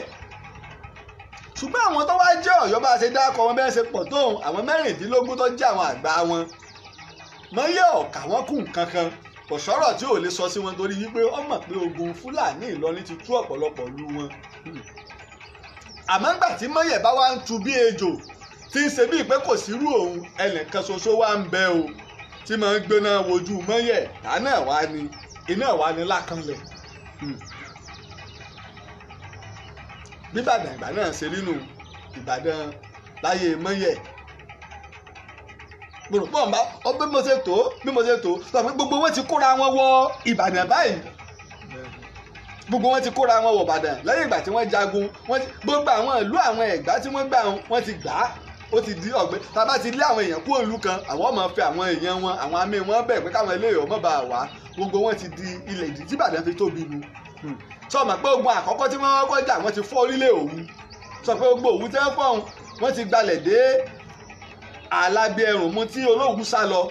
B: ṣùgbọ́n àwọn tó wá jẹ́ Ọ̀yọ́ bá ṣe dákọ̀ wọn bẹ́ẹ̀ ṣe pọ̀ tóun àwọn 16 tó jẹ́ àwọn àgbà wọn Mọ́yẹ̀ ọ̀kà wọn kù nǹkankan kò sọ̀rọ̀ tí ò lè sọ sí wọn torí wípé ó mọ̀ pé ogun Fúlàní Ìlọrin ti tú ọ̀pọ̀lọpọ̀ lu wọn. àmọ́ ńgbà tí Mọ́yẹ̀ bá wá ń tu bí ejò tí ń ṣe bíi pé kò sírú òun ẹnìkan ṣoṣo wá ń bẹ o tí máa ń gbéná wojú Mọ́yẹ̀ dáná ẹ̀ wá ní iná ẹ̀ wá ní lákànlẹ̀. bí Ìbàdàn ìgbà náà ṣe nínú Ìbàdàn láyé Mọ́yẹ̀ gbòròpọ̀ nbá bí mo ṣe tó sọ pé gbogbo wọn ti kóra wọn wọ Ìbàdàn báyìí gbogbo wọn ti kóra wọn wọ Ìbàdàn lẹ́yìn ìgbà tí wọ́n jagun gbogbo àwọn ìlú àwọn Ẹ̀gbá tí wọ́n gbà wọn ti gbà á ó ti di ọ̀gbẹ́ tá a bá ti lé àwọn èèyàn kúrò ìlú kan àwọn ọmọ fẹ́ àwọn èèyàn wọn àwọn amí wọn bẹ̀ pé káwọn eléyìí ọmọ bá wà gbogbo wọn ti di ilẹ̀ ìdí tí Ìbàdàn fi tóbi nu sọ ma pé ogun àkọ́kọ́ tí wọ́n kọjá wọ́n ti fọ́ orílẹ̀ Òwu sọ pé gbogbo Òwu tẹ́ fọ́hún wọ́n ti gbalẹ̀ dé Alábí ẹrùn mú tí Olóògùn sá lọ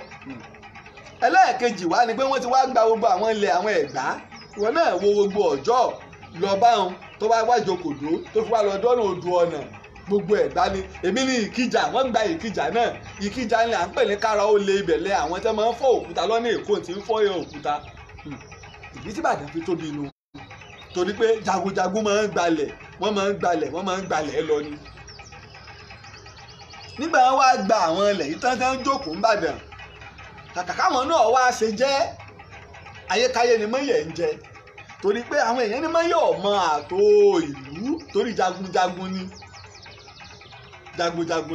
B: ẹlẹ́ẹ̀kejì wá ni pé wọ́n ti wá gba gbogbo àwọn ilẹ̀ àwọn Ẹ̀gbá wọn náà wo gbogbo Ọ̀jọ́ lọ báwọn tó bá wá Ìjókòdó tó fi wá lọ dọ́nà Odò Ọ̀nà gbogbo Ẹ̀gbá ni èmi ní Ìkìjà wọ́n gba Ìkìjà náà Ìkìjà ni à ń pè ní kára ó lé ibẹ̀ lẹ àwọn tẹ́ máa ń fọ́ òkúta lọ́nà Èkó tí ń fọ́ òkúta ìdí tí Ìbàdàn fi tóbi nu torí pé jagunjagun máa ń gbalẹ̀ wọ́n máa ń gbalẹ̀ lọ ni nígbà wọn wá gba àwọn ilẹ̀ yìí tán tán jókòó ńbàdàn kàkà káwọn náà wá ṣe jẹ́ ayékáyé ni Mọ́yẹ̀ ń jẹ torí pé àwọn èèyàn ní Mọ́yẹ̀ ọmọ ààtò ìlú torí jagunjagun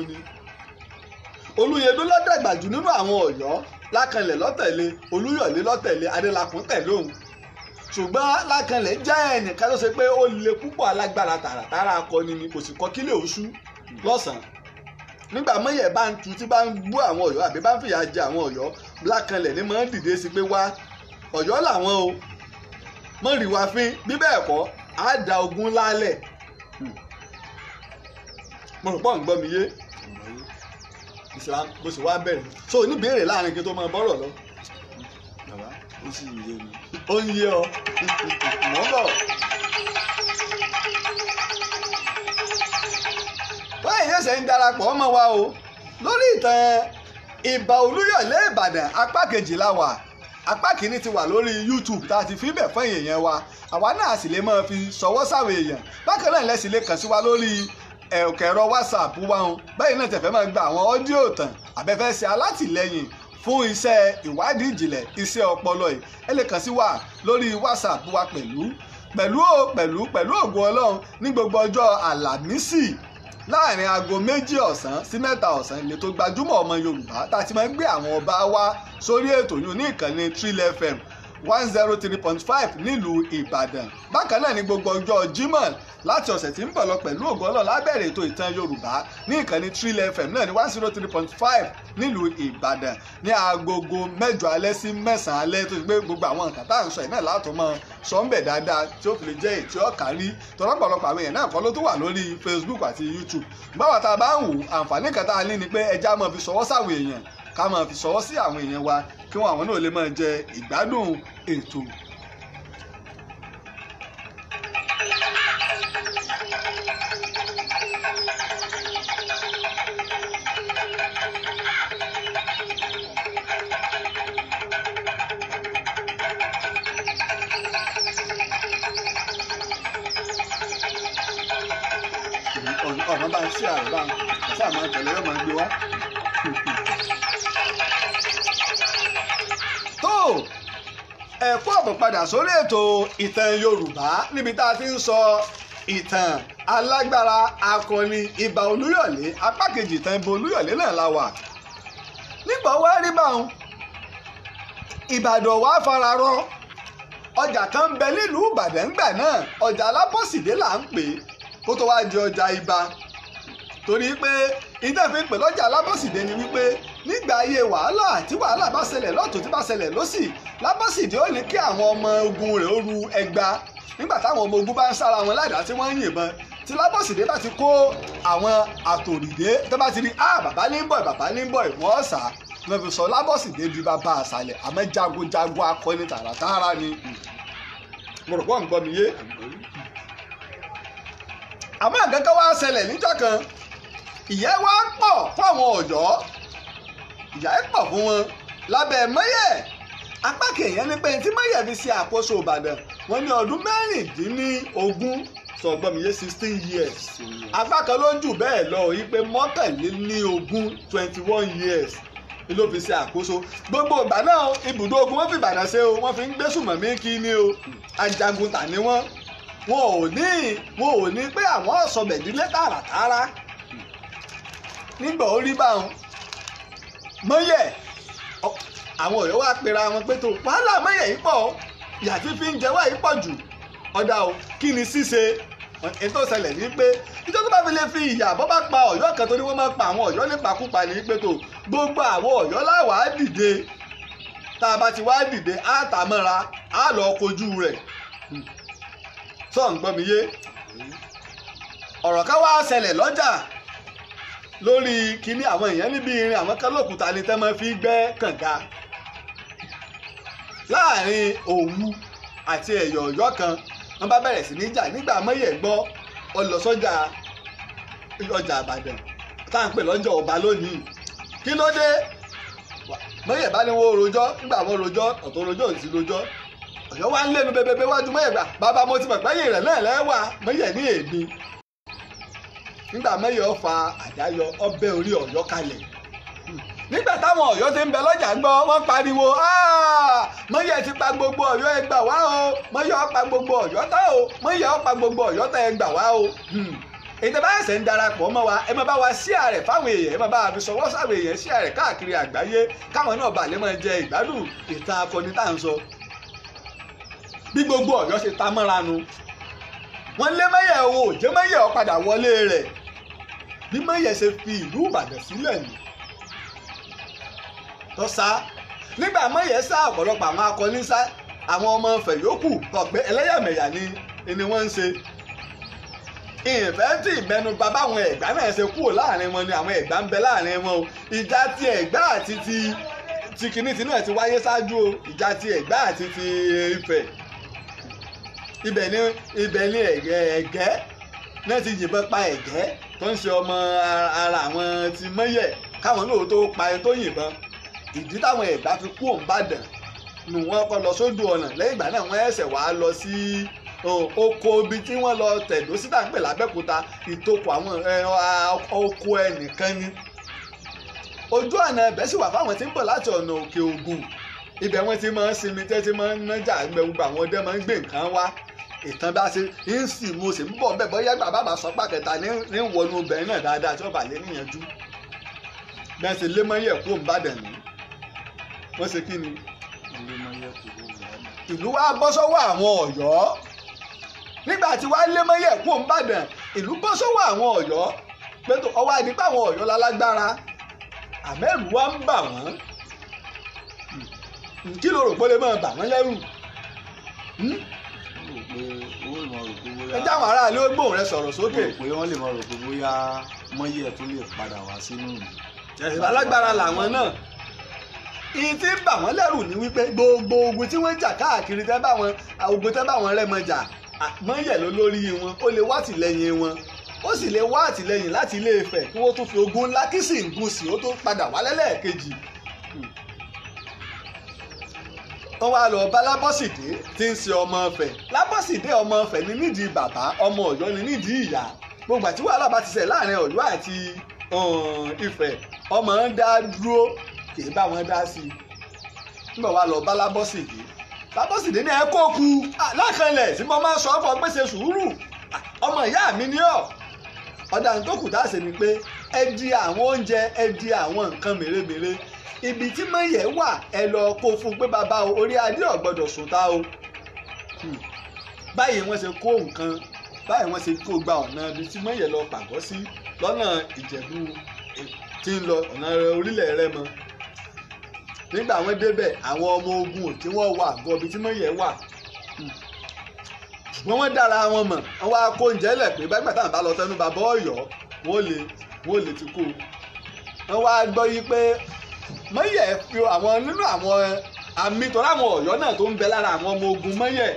B: ni Olúyẹdó ló dàgbà jù nínú àwọn Ọ̀yọ́ Lákànlẹ̀ ló tẹ̀lé Olúyọ̀lé ló tẹ̀lé Adélakùn tẹ̀lé òun ṣùgbọ́n Lákànlẹ̀ jẹ́ ẹnìkan tó ṣe pé ó le púpọ̀ alágbára tààràtàrà akọni ni kò sì kọ́ kílẹ̀ oṣù lọ́sàn-án nígbà Mọ́yẹ̀ bá ń tu tí bá ń bú àwọn Ọ̀yọ́ àbí bá ń fìyà jẹ àwọn Ọ̀yọ́ lákanlẹ̀ ní máa ń dìde sí pé wá Ọ̀yọ́ làwọn o mọ̀ rí wa fín bí bẹ́ẹ̀ kọ́ á da ogun lálẹ̀ mo rò pọ̀ ń gbọ́ mi yé Islam bó sì wá bẹ̀rẹ̀ so oníbèrè láàrin kí n tó máa bọ́rọ̀ lọ.
C: bàbá ó sì yé mi.
B: ó ń yé ọ mọ́ bọ̀. báyìí ṣẹ̀ṣẹ̀ ń darapọ̀ mọ́ wa o lórí ìtàn Ìbà Olúyọ̀lé Ìbàdàn apá kejìlá wa apá kìíní ti wà lórí YouTube tá a ti fi bẹ̀ fún èèyàn wa àwa náà sì lè máa fi ṣọwọ́ sáwọn èèyàn bákan náà lẹ́sìn lè kàn sí wa lórí ẹ̀rọ WhatsApp wa hàn báyìí náà tẹ̀fẹ́ máa gba àwọn ọ́díò tàn àbẹ́fẹ́ ṣe alátìlẹ́yìn fún iṣẹ́ ìwádìí ìjìnlẹ̀ iṣẹ́ ọpọlọ yìí ẹ lè kàn sí wa lórí WhatsApp wa pẹ̀lú ògo Ọlọ́run ní gbogbo ọjọ́ Àlàmísì láàrin aago 2 ọ̀sán sí 3 ọ̀sán ilé tó gbajúmọ̀ ọmọ Yorùbá tá a ti máa ń gbé àwọn ọba wa sórí ètò yìí ní ìkànnì Trill FM 103.5 nílùú Ìbàdàn bákan náà ní gbogbo ọjọ́ Jímọ̀ láti ọ̀sẹ̀ tí ń bọ̀ lọ pẹ̀lú ògo Ọlọ́run lábẹ́rẹ̀ ètò ìtàn Yorùbá ní ìkànnì Trill FM náà ní 103.5 nílùú Ìbàdàn ní agogo 8 alẹ́ sí 9 alẹ́ tó ti gbé gbogbo àwọn nǹkan tá à ń sọ yìí náà látọ̀ mọ́ sọ́ńbẹ̀ dáadáa tí ó fi lè jẹ́ ètí ọ̀kárí tọ́lọ́pọ̀lọpọ̀ àwọn èèyàn náà kọ́ ló tó wà lórí Facebook àti YouTube báwa tá a bá ń wò àǹfààní kan tá a ní ni pé ẹja máa fi ṣọwọ́ sáwọn èèyàn ká máa fi ṣọwọ́ sí àwọn èèyàn wa kí wọn àwọn náà lè máa jẹ ìgbádùn ètò. ọ̀nà bá ń ṣí àrùn bá ń kàṣà máa tẹ̀lé yóò máa gbé wá. tó ẹ̀kọ́ ọ̀bọ̀ padà sórí ètò ìtàn Yorùbá níbi tá a ti ń sọ ìtàn alágbára akọni Ìbà Olúyọ̀lé apá kejì ìtàn Ìbà Olúyọ̀lé náà la wà. nígbà wá rí báwọn Ìbàdàn wá fara rọ ọjà kan ń bẹ nílùú Ìbàdàn ńgbà náà ọjà Alábọ̀sídé là ń pè é kó tó wáá di ọjà Ìbà torí pé ìtẹ̀fín pè lọ́jà Alábọ̀sídé ni wípé nígbà ayé wàhálà tí wàhálà bá ṣẹlẹ̀ lọ́tún tí bá ṣẹlẹ̀ lọ́sì Lábọ̀sídé ó ní kí àwọn ọmọ ogun rẹ̀ ó ru ẹgba nígbà táwọn ọmọ ogun bá ń sára wọn ládàá tí wọ́n ń yìnbọn tí Lábọ̀sídé bá ti kó àwọn àtòrìdé tó bá ti rí bàbá ní ń bọ̀ wọ́n sá wọ́n fi sọ Lábọ̀sídé di bàbá àṣàlẹ̀ àmọ́ jagunjagun akọni tààràtààrà ni mo rò pọ̀ ń gbọ́ mi yé àmọ́ nǹkan kan wá ṣẹlẹ̀ níjọ́ kan ìyà wá pọ̀ fún àwọn Ọ̀yọ́ ìyà pọ̀ fún wọn lábẹ́ Mọ́yẹ̀ apá kèèyàn ní pé tí Mọ́yẹ̀ fi ṣe àkóso Ìbàdàn wọ́n ní ọdún 16 sọ̀gbọ́mìyé 16 years apá kan ló ń jù bẹ́ẹ̀ lọ yí pé 21 years ló fi ṣe àkóso gbogbo ìgbà náà ibùdó ogun wọ́n fi Ìbàdàn ṣe o wọ́n fi ń gbé sùmọ̀mí kí ni o ajagun tà ní wọ́n wọn ò ní pé àwọn ọ̀sọ̀bẹ̀dílé tààràtààrà nígbà ó rí báwọn Mọ́yẹ̀ àwọn Ọ̀yọ́ wá pera wọn pé tó wàhálà Mọ́yẹ̀ yìí pọ̀ ìyà tí fi ń jẹ wá yìí pọ̀ jù ọ̀dà o kí ni ṣíṣe ètò ìṣẹ̀lẹ̀ ní pé ìjọba tó bá fi lè fi ìyà bọ́ bá pa Ọ̀yọ́ kan tó ní wọ́n máa pa àwọn Ọ̀yọ́ nípakúpa ní pé tó gbogbo àwọn Ọ̀yọ́ láwàá dìde tá a bá ti wá dìde á tà mọ́ra á lọ kojú rẹ̀ sọ ń gbọ́ mi yé ọ̀rọ̀ ká wá ṣẹlẹ̀ lọ́jà lórí kíní àwọn èèyàn níbi irin àwọn kálòkúta ni tẹ́ máa fi gbẹ́ kànga láàrin Òwu àti Ẹ̀yọ̀ Ọ̀yọ́ kan wọ́n bá bẹ̀rẹ̀ sí ní jà nígbà Mọ́yẹ̀ gbọ́ ó lọ sọ́jà ọjà Ìbàdàn tá à ń pè lọ́jọ́ ọba lónìí kí ló dé Mọ́yẹ̀ bá ní wọ́n rojọ́ nígbà wọ́n rojọ́ ọ̀tọ̀ rojọ́ ò sí rojọ́ Ọ̀yọ́ wá ń lẹ́nu bẹbẹbẹ wájú Mọ́yẹ̀ gbà bàbá mo ti mọ̀ pé yìí rẹ̀ náà lẹ́wà Mọ́yẹ̀ ní èmi nígbà Mọ́yẹ̀ ó fa àdáyọ ọbẹ̀ orí Ọ̀yọ́ kalẹ̀ nígbà táwọn Ọ̀yọ́ ti ń bẹ lọ́jà gbọ́ wọ́n pariwo Mọ́yẹ̀ ti pa gbogbo Ọ̀yọ́ ẹ gbà wá o Mọ́yẹ̀ ó pa gbogbo Ọ̀yọ́ tá o Mọ́yẹ̀ ó pa gbogbo Ọ̀yọ́ tá ẹ gbà wá o ètò bá ẹsẹ̀ ń darapọ̀ mọ́ wa ẹ máa bá wa ṣíà rẹ̀ fáwọn èèyàn ẹ máa bá wa fi ṣọwọ́ sáwọn èèyàn ṣíà rẹ̀ káàkiri àgbáyé káwọn náà bà lè máa jẹ ìgbádùn ìtàn akọni tá à ń sọ bí gbogbo Ọ̀yọ́ ṣe ta mọ́ra nu wọ́n lé Mọ́yẹ̀ o jẹ́ Mọ́yẹ̀ ó padà wọlé rẹ̀ bí Mọ́yẹ̀ ṣe fi ìlú Ìbàdàn sílẹ̀ ni tó sá nígbà mọ́yẹ̀ sá ọ̀pọ̀lọpọ̀ àwọn akọni sá àwọn ọmọ Ifẹ̀ yòókù kọ̀ pé ẹlẹ́yàmẹ̀yà ni wọ́n ń ṣe. ìfẹ́ tí ìmẹ́nu bàbá àwọn Ẹ̀gbá náà ṣe kúrò láàrin wọn ni àwọn Ẹ̀gbá ń bẹ láàrin wọn o. ìjà ti Ẹ̀gbá àti ti kìíní tinú ẹ̀ ti wáyé ṣáájú o. ìjà ti Ẹ̀gbá àti ti Ifẹ̀ ibẹ̀ ni Ẹ̀gẹ́ náà ti yìnbọn pa Ẹ̀gẹ́ tó ń ṣe ọmọ ara àwọn ti Mọ́yẹ̀ káwọn náà tó pa ẹni tó yìnbọn. ìdí táwọn Ẹ̀gbá fi kú Ìbàdàn nù wọ́n kọ́ lọ sódò ọ̀nà lẹ́yìn ìgbà náà wọ́n ẹ̀sẹ̀ wá lọ sí oko ibi tí wọ́n lọ tẹ̀dó sí tàǹpẹ̀ l'Abẹ́òkúta ìtòkò àwọn oko ẹnìkan ni. ojú ọ̀nà ẹ̀bẹ̀ sì wà fáwọn tí ń bọ̀ láti ọ̀nà Òkè Ògùn ibẹ̀ wọ́n ti máa ń sinmi tẹ́ ti máa ń nájà gbogbo àwọn ọdẹ máa ń gbé nǹkan wá. ìtàn bá ṣe ń sì mo sì ń bọ̀ bẹ́ẹ̀ bọ́yá bàbá bá sọ pàkẹ́ta ní wọnú obìnrin náà dáadáa tí wọ́n bá lé níyànjú. bẹ́ẹ̀ sì lé Mọ́yẹ̀ kó Ìbàdàn ní wọ́n ṣe kí ni. ìlú wa bọ́ sọ́wọ́ àwọn Ọ̀yọ́ nígbà tí wàá lé Mọ́yẹ̀ kó Ìbàdàn ìlú bọ́ sọ́wọ́ àwọn Ọ̀yọ́ pé ọwọ́ àdìpá àwọn Ọ̀yọ́ lálágbára àmẹ́rù wa ń bà wọ́n kí ló rò pé ó lè máa bà wọ́n lẹ́rù. ẹ jáwọn aráàlú gbóhùn rẹ sọ̀rọ̀ sókè.
C: pé wọ́n lè máa rò pé bóyá Mọ́yẹ̀ tó lè padà wá sínú ìlú.
B: ẹ̀sìn alágbára làwọn náà. ìyí tí ń bà wọ́n lẹ́rù ni wípé gbogbo ogun tí wọ́n jà káàkiri ogun tẹ́ bá wọn Rẹ́mọ jà Mọ́yẹ̀ ló lórí wọn ó lè wá àtìlẹ́yìn wọn ó sì lè wá àtìlẹ́yìn láti Ilé Ifẹ̀ kí wọ́n tún fi ogun ńlá kí sì ń gùn sí ó tó padà wá lẹ́lẹ́ẹ̀kejì. wọ́n wá lọ bá Lábọ́sìdé tí ń ṣe ọmọ Ifẹ̀. Lábọ́sìdé ọmọ Ifẹ̀ ní nídìí bàbá ọmọ Ọ̀yọ́ ní nídìí ìyá. gbogbo àti wàhálà bá ti ṣẹ̀ láàrin Ọ̀yọ́ àti Ifẹ̀ ọmọ ń dá dúró kì í bá wọn dá sí i. nígbà wá lọ bá Lábọ́sìdé Lábọ́sìdé ní ẹ kó ku lákànlẹ̀ tí mo máa ń sọ ọ́ pé ṣe sùúrù ọmọ ìyá mi ní ọ̀. ọ̀daràn tó kù dáṣe ni pé ẹ di àwọn oúnjẹ ẹ di àwọn nǹkan mèremère ibi tí Mọ́yẹ̀ wà ẹ lọ kó fún pé bàbá orí adé ò gbọ́dọ̀ sùn tá o. báyìí wọ́n ṣe kó nǹkan báyìí wọ́n ṣe kó gba ọ̀nà ibi tí Mọ́yẹ̀ lọ pàgọ́ sí lọ́nà Ìjẹ̀bú tí ń lọ ọ̀nà orílẹ̀ Rẹ́mọ. nígbà wọ́n débẹ̀ àwọn ọmọ ogun tí wọ́n wà àgọ́ ibi tí Mọ́yẹ̀ wà ṣùgbọ́n wọ́n dára wọn mọ̀ wọ́n wá kó oúnjẹ lẹ̀ pé bágbà táwọn bá lọ tẹnu bàbá Ọ̀yọ́ wọ́n lè ti kó. wọ́n wá gbọ́ yí pé Mọ́yẹ̀ fi àwọn nínú àwọn àmì tó láwọn Ọ̀yọ́ náà tó ń bẹ lára àwọn ọmọ ogun Mọ́yẹ̀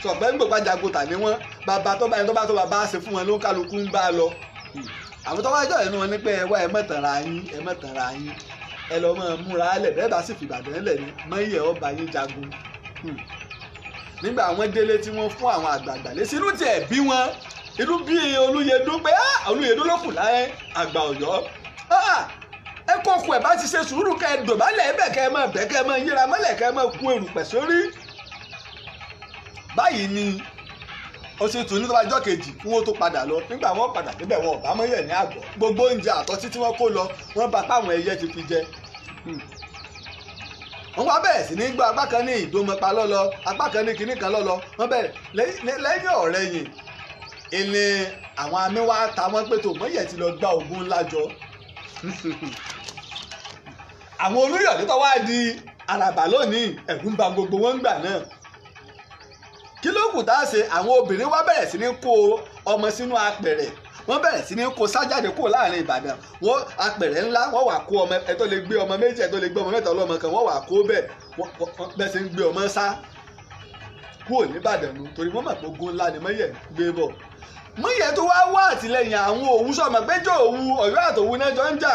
B: sọ̀pẹ́ ń gbòpá jagunta ní wọn bàbá tó bá bá ṣe fún wọn ló ń kálukú ń bá lọ. àwọn tó wá jọ ẹnu wọn ní pé ẹwà ẹ mọ̀tànra yín ẹ lọ́ mọ̀ múra lẹ̀ bẹ́ẹ̀ bá sì fìbàdàn lẹ̀ ní Mọ́yẹ̀ ó bá yín jagun. nígbà àwọn délé tí wọ́n fún àwọn àgbààgbà lé sínú tiẹ̀ bí wọn inú bí Olúyẹdó pé Olúyẹdó ló kù láyé àgbà Ọ̀yọ́. ẹ kókò ẹ bá ti ṣe sùúrù kẹ ẹ dọ̀bálẹ̀ ẹbẹ̀ kẹ ẹ máa bẹ̀ kẹ ẹ máa yíra mọ́lẹ̀ kẹ ẹ máa kú erùpẹ̀ sórí. báyìí ni ó ṣe tún ní tó bá jọ́ kejì kí wọ́n tó padà lọ nígbà wọ́n padà débẹ̀ wọn ò bá Mọ́yẹ̀ ní àgọ́ gbogbo oúnjẹ àtọ́tí tí wọ́n kó lọ wọ́n bá táwọn ẹyẹ ti fi jẹ. wọ́n wá bẹ̀rẹ̀ sí ní gbọ́ apá kan ní Ìdòmọ̀pá lọ́lọ́ apá kan ní kinní kan lọ́lọ́ wọ́n bẹ̀rẹ̀ lẹ́yìn ọ̀rẹ́yìn ìní àwọn àmì wa ta wọ́n pé tó Mọ́yẹ̀ ti lọ gba ogun ńlá jọ. àwọn Olúyọ̀lé tó wá di Àràbà lónìí ẹ̀rù ń ba gbogbo wọn gbà náà. kí ló kù tá a ṣe àwọn obìnrin wá bẹ̀rẹ̀ sí ní kó ọmọ sínú apẹ̀rẹ̀ wọ́n bẹ̀rẹ̀ sí ní kó sájáde kúrò láàrin Ìbàdàn wọ́n apẹ̀rẹ̀ ńlá wọ́n wà kó ọmọ ẹ tó lè gbé ọmọ méjì ẹ tó lè gbé ọmọ mẹ́ta ọlọ́mọ kan wọ́n wà kó bẹ́ẹ̀ bẹ́ẹ̀ sì ń gbé ọmọ sá kúrò nìbàdàn nu torí wọ́n mọ̀ pé ogun ńlá ni Mọ́yẹ̀ gbé bọ̀. Mọ́yẹ̀ tó wá wá àtìlẹ́yìn àwọn Òwu sọ̀mọ̀ péjọ Òwu Ọ̀yọ́ àtòwu náà jọ ń jà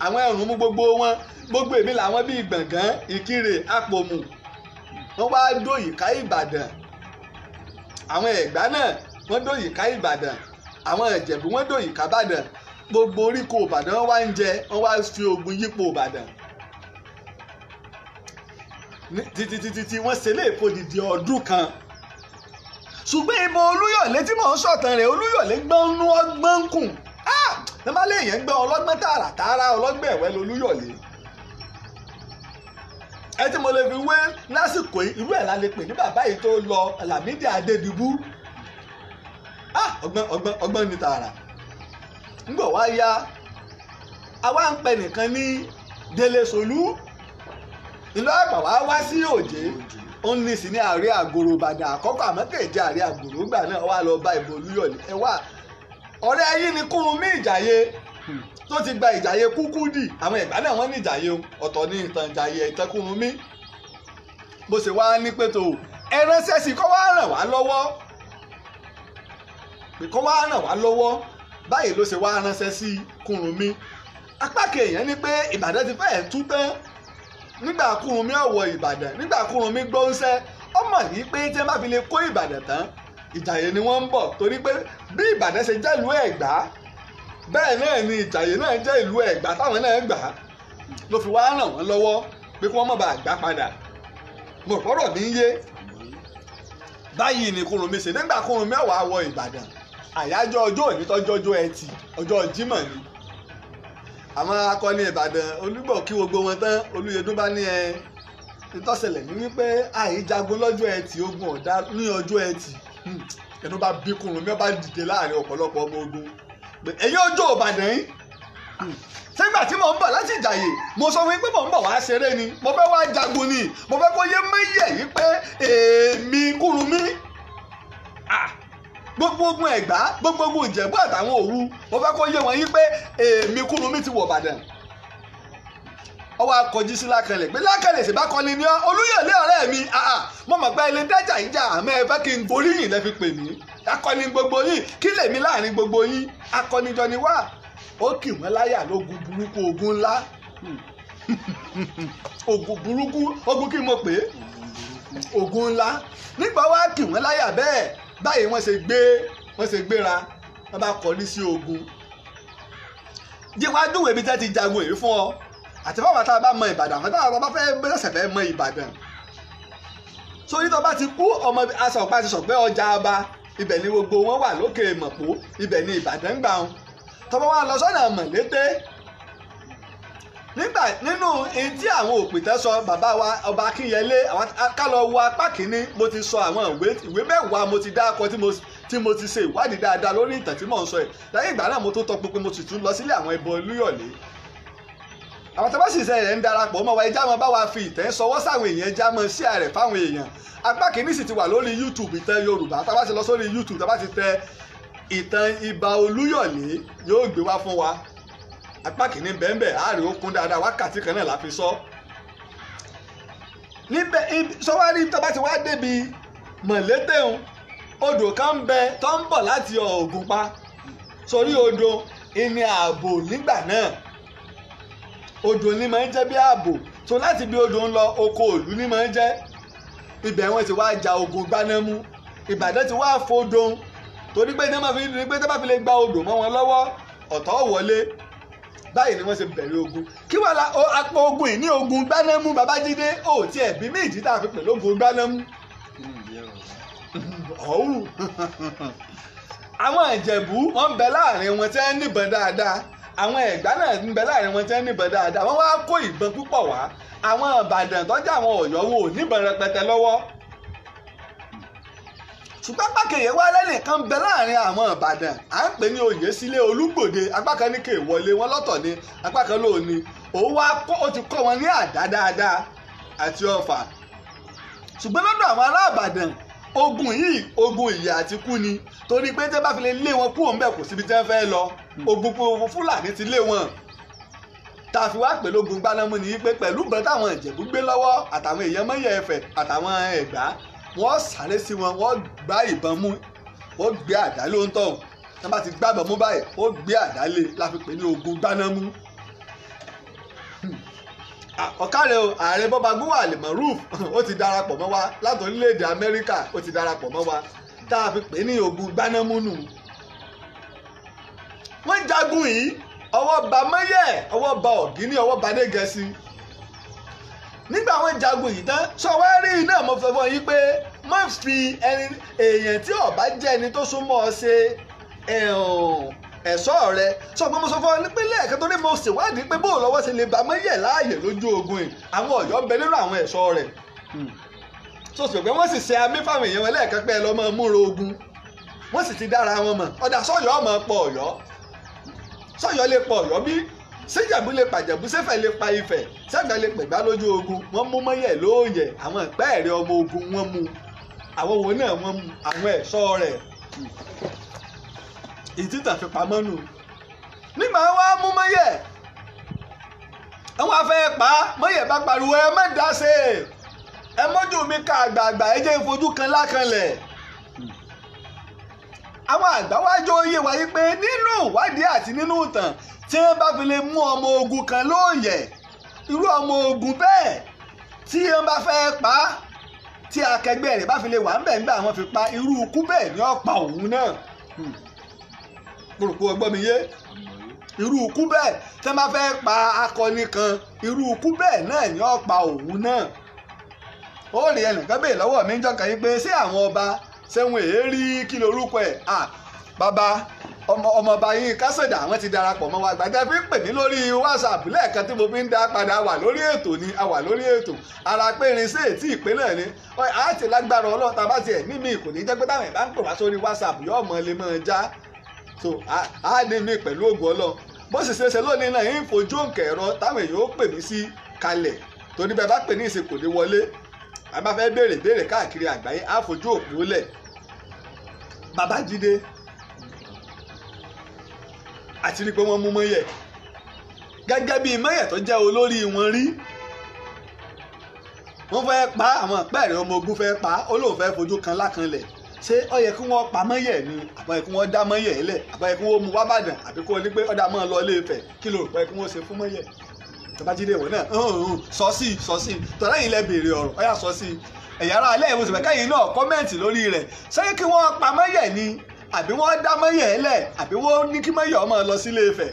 B: àwọn ẹ̀rùn mú gbogbo wọn gbogbo èmi làwọn bíi Gbọ̀ngán Ìkirè Àpòmù wọ́n wá dóyìká Ìbàdàn àwọn Ẹ̀gbá náà wọ́n dóyìká Ìbàdàn àwọn Ìjẹ̀bú wọ́n dóyìká Ìbàdàn gbogbo oríko Ìbàdàn wọ́n wá ń jẹ wọ́n wá fi ogun yípo Ìbàdàn títí wọ́n ṣe lè fòdìdì ọdún kan. ṣùgbọ́n ìbọn Olúyọ̀lé tí mò ń sọ̀tàn rẹ̀ Olúyọ̀lé gbọ́nú ọgbọ́n kùn ẹ má léèyàn gbọ́ ọlọ́gbọ́n tààràtààrà ọlọ́gbọ́n ẹ̀wẹ́ lolúyọ̀lé. ẹ tí mo lè fi wé lásìkò irú ẹ̀ la lè pè ní bàbá yìí tó lọ Lámídì Adédìbú. ọgbọ́n ni tààrà. ńgbọ̀ wá yá àwa ń pẹ nìkan ní Délé Solú ìlú àgbà wá sí òjé ó ní sí ní àárẹ̀ àgòrò Ìbàdàn àkọ́kọ́ àmọ́ kèje àárẹ̀ àgòrò gbà náà wà lọ bá Ìbà Olúyọ̀lé ẹ wá ọ̀rẹ́ yín ni Kúrúnmí Ìjàyè tó ti gba Ìjàyè Kúkúdì àwọn Ẹ̀gbá náà wọ́n ní Ìjàyè ọ̀tọ̀ ní ìtàn Ìjàyè ìtàn Kúrúnmí bó ṣe wá ní pẹ̀tọ́ ẹ ránṣẹ́ sí kó wá ràn wá lọ́wọ́ pé kó wá ràn wá lọ́wọ́ báyìí ló ṣe wá ránṣẹ́ sí Kúrúnmí apá kèèyàn ní pé Ìbàdàn ti fẹ́ẹ̀ tú tán nígbà Kúrúnmí ọ̀wọ̀ Ìbàdàn nígbà Kúrúnmí gbóńṣẹ́ ọmọ yìí pé tí wọ́n bá fi lè kó Ìbàdàn tán Ìjàyè ni wọ́n ń bọ̀ torí pé bí Ìbàdàn ṣe jẹ́ ìlú Ẹ̀gbá bẹ́ẹ̀ náà ni Ìjàyè náà jẹ́ ìlú Ẹ̀gbá táwọn náà gbà ló fi wá ràn wọ́n lọ́wọ́ pé kí wọ́n má bàa gbà padà mo pọ́rọ̀ mi ń yé báyìí ni Kúrúnmí ṣe nígbà Kúrúnmí ọ̀wọ̀ wọ Ìbàdàn àyájọ́ ọjọ́ òní tọ́jọ́ ọjọ́ Ẹtì ọjọ́ Jímọ̀ ni àwọn akọni Ìbàdàn Olúgbọ̀ kí gbogbo wọn tán Olúyẹdùn bá ní ìtọ́sẹ̀lẹ̀ ní wípé àìjagun lọ́jọ́ Ẹtì ogun ọ̀dá ní ọjọ́ Ẹtì ẹnu bá bí Kúrúnmí bá dìde láàrin ọ̀pọ̀lọpọ̀ ọmọ ogun ẹ̀yin ọjọ́ Ìbàdàn yìí sígbà tí mò ń bọ̀ láti Ìjàyè mo sọ fún yín pé mò ń bọ̀ wá ṣeré ni mo fẹ́ wá jagun ni mo fẹ́ kó yé méyẹ̀ yìí pé èmi Kúrúnmí gbogbo ogun Ẹ̀gbá gbogbo ogun Ìjẹ̀bú àtàwọn Òwu mo fẹ́ kó yé wọn yìí pé èmi Kúrúnmí ti wọ̀ Ìbàdàn ọwọ́ akọjú sí Lákànlẹ̀ pé Lákànlẹ̀ sì bá kọ́ni ní Olúyọ̀lé ọ̀rẹ́ mi mo mọ̀ pé ilé dájà yìí jà àmọ́ ẹ fẹ́ kí n goríyìn lẹ́ fi pè mí akọni gbogbo yín kí lèmi láàrin gbogbo yín akọnijọ ni wá ó kì wọ́n láyà lógun burúkú ogun ńlá ogun burúkú ogun kí mo pè é ogun ńlá nígbà wá kì wọ́n láyà bẹ́ẹ̀ báyìí wọ́n ṣe gbéra wọ́n bá kọrí sí ogun jíwájú ìwé bí tẹ́ ti jagun èyí fún ọ àti fáwọn tá a bá mọ Ìbàdàn àwọn táwọn bá fẹ́ bẹ́sẹ̀ fẹ́ mọ Ìbàdàn sórí tó bá ti kú ọmọ aṣọ ọ̀pá ti sọ pé ọjà ọba ibẹ̀ ni gbogbo wọn wà lókè Mọ̀pó ibẹ̀ ni Ìbàdàn gbà wọn tọ́mọ wa lọ sọ́nà Mọ̀lété nígbà nínú èyí tí àwọn òpìtẹ́ sọ bàbá wa ọba Akínyẹlé àwọn kálọ̀ wo apá kìíní mo ti sọ àwọn ìwé mẹ́wàá mo ti dákọ tí mo ti ṣe ìwádìí dáadáa lórí ìtàn tí mò ń sọ ẹ̀ lẹ́yìn ìgbà náà mo tó tọpinpin mo sì tún lọ sílé àwọn Ìbà Olúyọ̀lé àwọn tọ́ba sì sẹ́yìn rẹ̀ ń darapọ̀ mọ́ wa ẹja mọ́ bá wa fi ìtẹ́ sọwọ́ sáwọn èèyàn ẹja mọ́ sí ààrẹ fáwọn èèyàn apá kìíní sì ti wà lórí YouTube ìtàn Yorùbá tọ́ba ti lọ sórí YouTube tọ́ba ti tẹ ìtàn Ìbà Olúyọ̀lé yóò gbé wá fún wa apá kìíní bẹ́ẹ̀ àárẹ̀ ó kún dáadáa wákàtí kan náà la fi sọ. níbẹ̀ sọ́wárí tọ́ba ti wá débi Mọ̀lété odò kan ń bẹ tó ń bọ̀ láti Ògùnpa sórí odò ìní ààbò nígbà náà odò ní máa ń jẹ́ bí ààbò tó láti bí odò ń lọ oko òlú ní máa ń jẹ́ ibẹ̀ wọ́n ti wá ja ogun Gbánámú Ìbàdàn ti wá fodò torí pé tẹ́ bá fi lè gba odò mọ́ wọn lọ́wọ́ ọ̀tọ̀ wọlé báyìí ni wọ́n ṣe bẹ̀rẹ̀ ogun kí wàá la apò ogun yìí ní ogun Gbánámú Babájídé ó tiẹ̀ bí méjì tá a fi pè lógun Gbánámú ọ̀hún àwọn Ìjẹ̀bú wọ́n ń bẹ láàrin wọn tí wọ́n níbọn dáadáa àwọn Ẹ̀gbá náà ń bẹ láàrin wọn tí wọ́n níbọn dáadáa wọ́n wá kó ìbọn púpọ̀ wá àwọn Ìbàdàn tọ́jú àwọn Ọ̀yọ́ wọn ò níbọn rẹpẹtẹ lọ́wọ́ ṣùgbọ́n pàkèyẹ wá lẹ́nìkan ń bẹ láàrin àwọn Ìbàdàn à ń pè ní Oyèsílé Olúgbòde apá kan ní kéwọlé wọn lọ́tọ̀ ni apá kan ló ní òun wá ó ti kọ́ wọn ní àdá dáadáa àti ọfà ṣùgbọ́n lọ́dọ̀ àwọn ará Ìbàdàn ogun yìí ogun ìyà àti kú ni torí pé tẹ́ bá fi lè lé wọn kúrò ńbẹ̀ kò síbi tẹ́ fẹ́ lọ ogun Fúlàní ti lé wọn tá a fi wá pè lógun Gbánámú ni wípé pẹ̀lú ìbọn táwọn Ìjẹ̀bú gbé lọ́wọ́ àtàwọn èèyàn Mọ́yẹ̀ Ẹ̀fẹ̀ àtàwọn Ẹ̀gbá wọ́n sáré sí wọn wọ́n gbá ìbọn mú wọ́n gbé àdá ló ń tọ̀hún tí wọ́n bá ti gbábọ̀ mú báyìí wọ́n gbé àdá lé la fi pè ní ogun Gbánámú. ọ̀kàrẹ̀ o ààrẹ Bọ́ba Gúnwà Al-Maruf ó ti darapọ̀ mọ́ wa láti orílẹ̀-èdè Amẹ́ríkà ó ti darapọ̀ mọ́ wa tá a fi pè ní ogun Gbánámú nù. wọ́n jagun yìí ọwọ́ ba Mọ́yẹ̀ ọwọ́ ba Ọ̀gíní ọwọ́ ba Adégẹṣin nígbà wọn jagun yìí tán sọwárí náà mo fẹ́ fọ́ yín pé má fi èèyàn tí ó bá jẹ́ ẹni tó súnmọ́ ọ ṣe ẹ̀ṣọ́ rẹ sọ pé mo sọ fún ọ nípínlẹ̀ ẹ̀ka tó ní mo ṣèwádìí pé bó lọ́wọ́ ṣe lè bá Mọ́yẹ̀ láàyè lójú ogun yìí àwọn Ọ̀yọ́ ń bẹ nínú àwọn ẹ̀ṣọ́ rẹ̀ so sọ pé wọ́n sì ṣe amí fáwọn èèyàn wọn lẹ́ẹ̀kan pé ẹ lọ́ máa múra ogun wọ́n sì ti dára wọn mọ̀ ọ̀dà sọ́yọ́ ọmọ pọ̀ Ọ̀yọ́ sọ́yọ́ lè pọ̀ Ọ̀yọ́ bí ṣéjàbú lè pàjẹ̀bú ṣẹ́fẹ̀ lè pa Ifẹ̀ ṣẹ́gbẹ́ lè pẹ̀gbá lójú ogun wọ́n mú Mọ́yẹ̀ lóòyẹ̀ àwọn ìpẹ́ẹ̀rẹ̀ ọmọ ogun wọ́n mú àwọn wo náà wọ́n mú àwọn ẹ̀ṣọ́ rẹ̀ ìtìtàn fi pamọ́ nù. nígbà wọn á mú Mọ́yẹ̀ àwọn afẹ́ pa Mọ́yẹ̀ bá pariwo ẹ má dá sí ẹ mọ́jú mi ká àgbààgbà ẹ jẹ́ ìfojú kan lákanlẹ̀. àwọn àgbà wájú oyè wáyé pé nínú ìwádìí àti nínú ìtàn tí wọ́n bá fi lè mú ọmọ ogun kan lóòyẹ̀ irú ọmọ ogun bẹ́ẹ̀ tí wọ́n bá fẹ́ pa á tí akẹgbẹ́ rẹ̀ bá fi lè wà ń bẹ̀ nígbà wọ́n fi pa irú ikú bẹ́ẹ̀ ni ó pa òun náà. mo rò pé ọgbọ́n mi yé irú ikú bẹ́ẹ̀ tí wọ́n bá fẹ́ pa akọni kan irú ikú bẹ́ẹ̀ náà ni ó pa òun náà. ó rí ẹnìkan bèè lọ́wọ́ mi ń jọ́ka yín pé ṣé àwọn ọba ṣẹ́wọ̀n èérí kí lorúkọ ẹ̀ bàbá ọmọọba yín kásẹ̀dà àwọn ti darapọ̀ mọ́ wa gbàgbé fi ń pè mí lórí WhatsApp lẹ́ẹ̀kan tí mo fi ń dá padà wà lórí ètò ni a wà lórí ètò ara pé irinṣẹ́ ètí ìpín náà ni a ti lágbára ọlọ́ta bá tiẹ̀ nímì kò ní jẹ́ pé táwọn ìbá ń pè wá sórí WhatsApp yóò mọ lè máa já so a ní mi pẹ̀lú ògùn ọlọ́ bó sì ṣeéṣe lónìí náà yín fojú òǹkà ẹ̀rọ táwọn èèyàn ó pè mí sí kalẹ̀ torí bẹ́ẹ̀ bá pè ní ìsìn kò ní wọlé a bá fẹ́ béèrè káàkiri àgbáyé á fojú òpó lẹ̀ Babájídé àti rí pé wọ́n mú Mọ́yẹ̀ gẹ́gẹ́ bí Mọ́yẹ̀ tó jẹ́ olórí wọn rí wọ́n fẹ́ pa àwọn ìpẹ́ẹ̀rẹ̀ ọmọ ogun fẹ́ pa ó lóun fẹ́ fojú kan lákanlẹ̀ ṣé ó yẹ kí wọ́n pa Mọ́yẹ̀ ni àbọ̀ yẹ kí wọ́n dá Mọ́yẹ̀ lẹ̀ àbọ̀ yẹ kí wọ́n mú wá Ìbàdàn àbí kó ní pé ọ̀dà máa lọ Ilé Ifẹ̀ kí ló rò pé kí wọ́n ṣe fún Mọ́yẹ̀ Babájídé ìwọ náà sọ sí tọ́lá yìí lẹ béèrè ọ̀rọ̀ ọ̀yà sọ sí ẹ̀yà ara alẹ́ ìwòsàn mẹ́ka yìí náà kọ́mẹ́ǹtì lórí rẹ̀ ṣé kí wọ́n pa Mọ́yẹ̀ ni àbí wọ́n dá Mọ́yẹ̀ lẹ̀ àbí wọ́n ní kí Mọ́yẹ̀ ọmọ lọ sí Ilé Ifẹ̀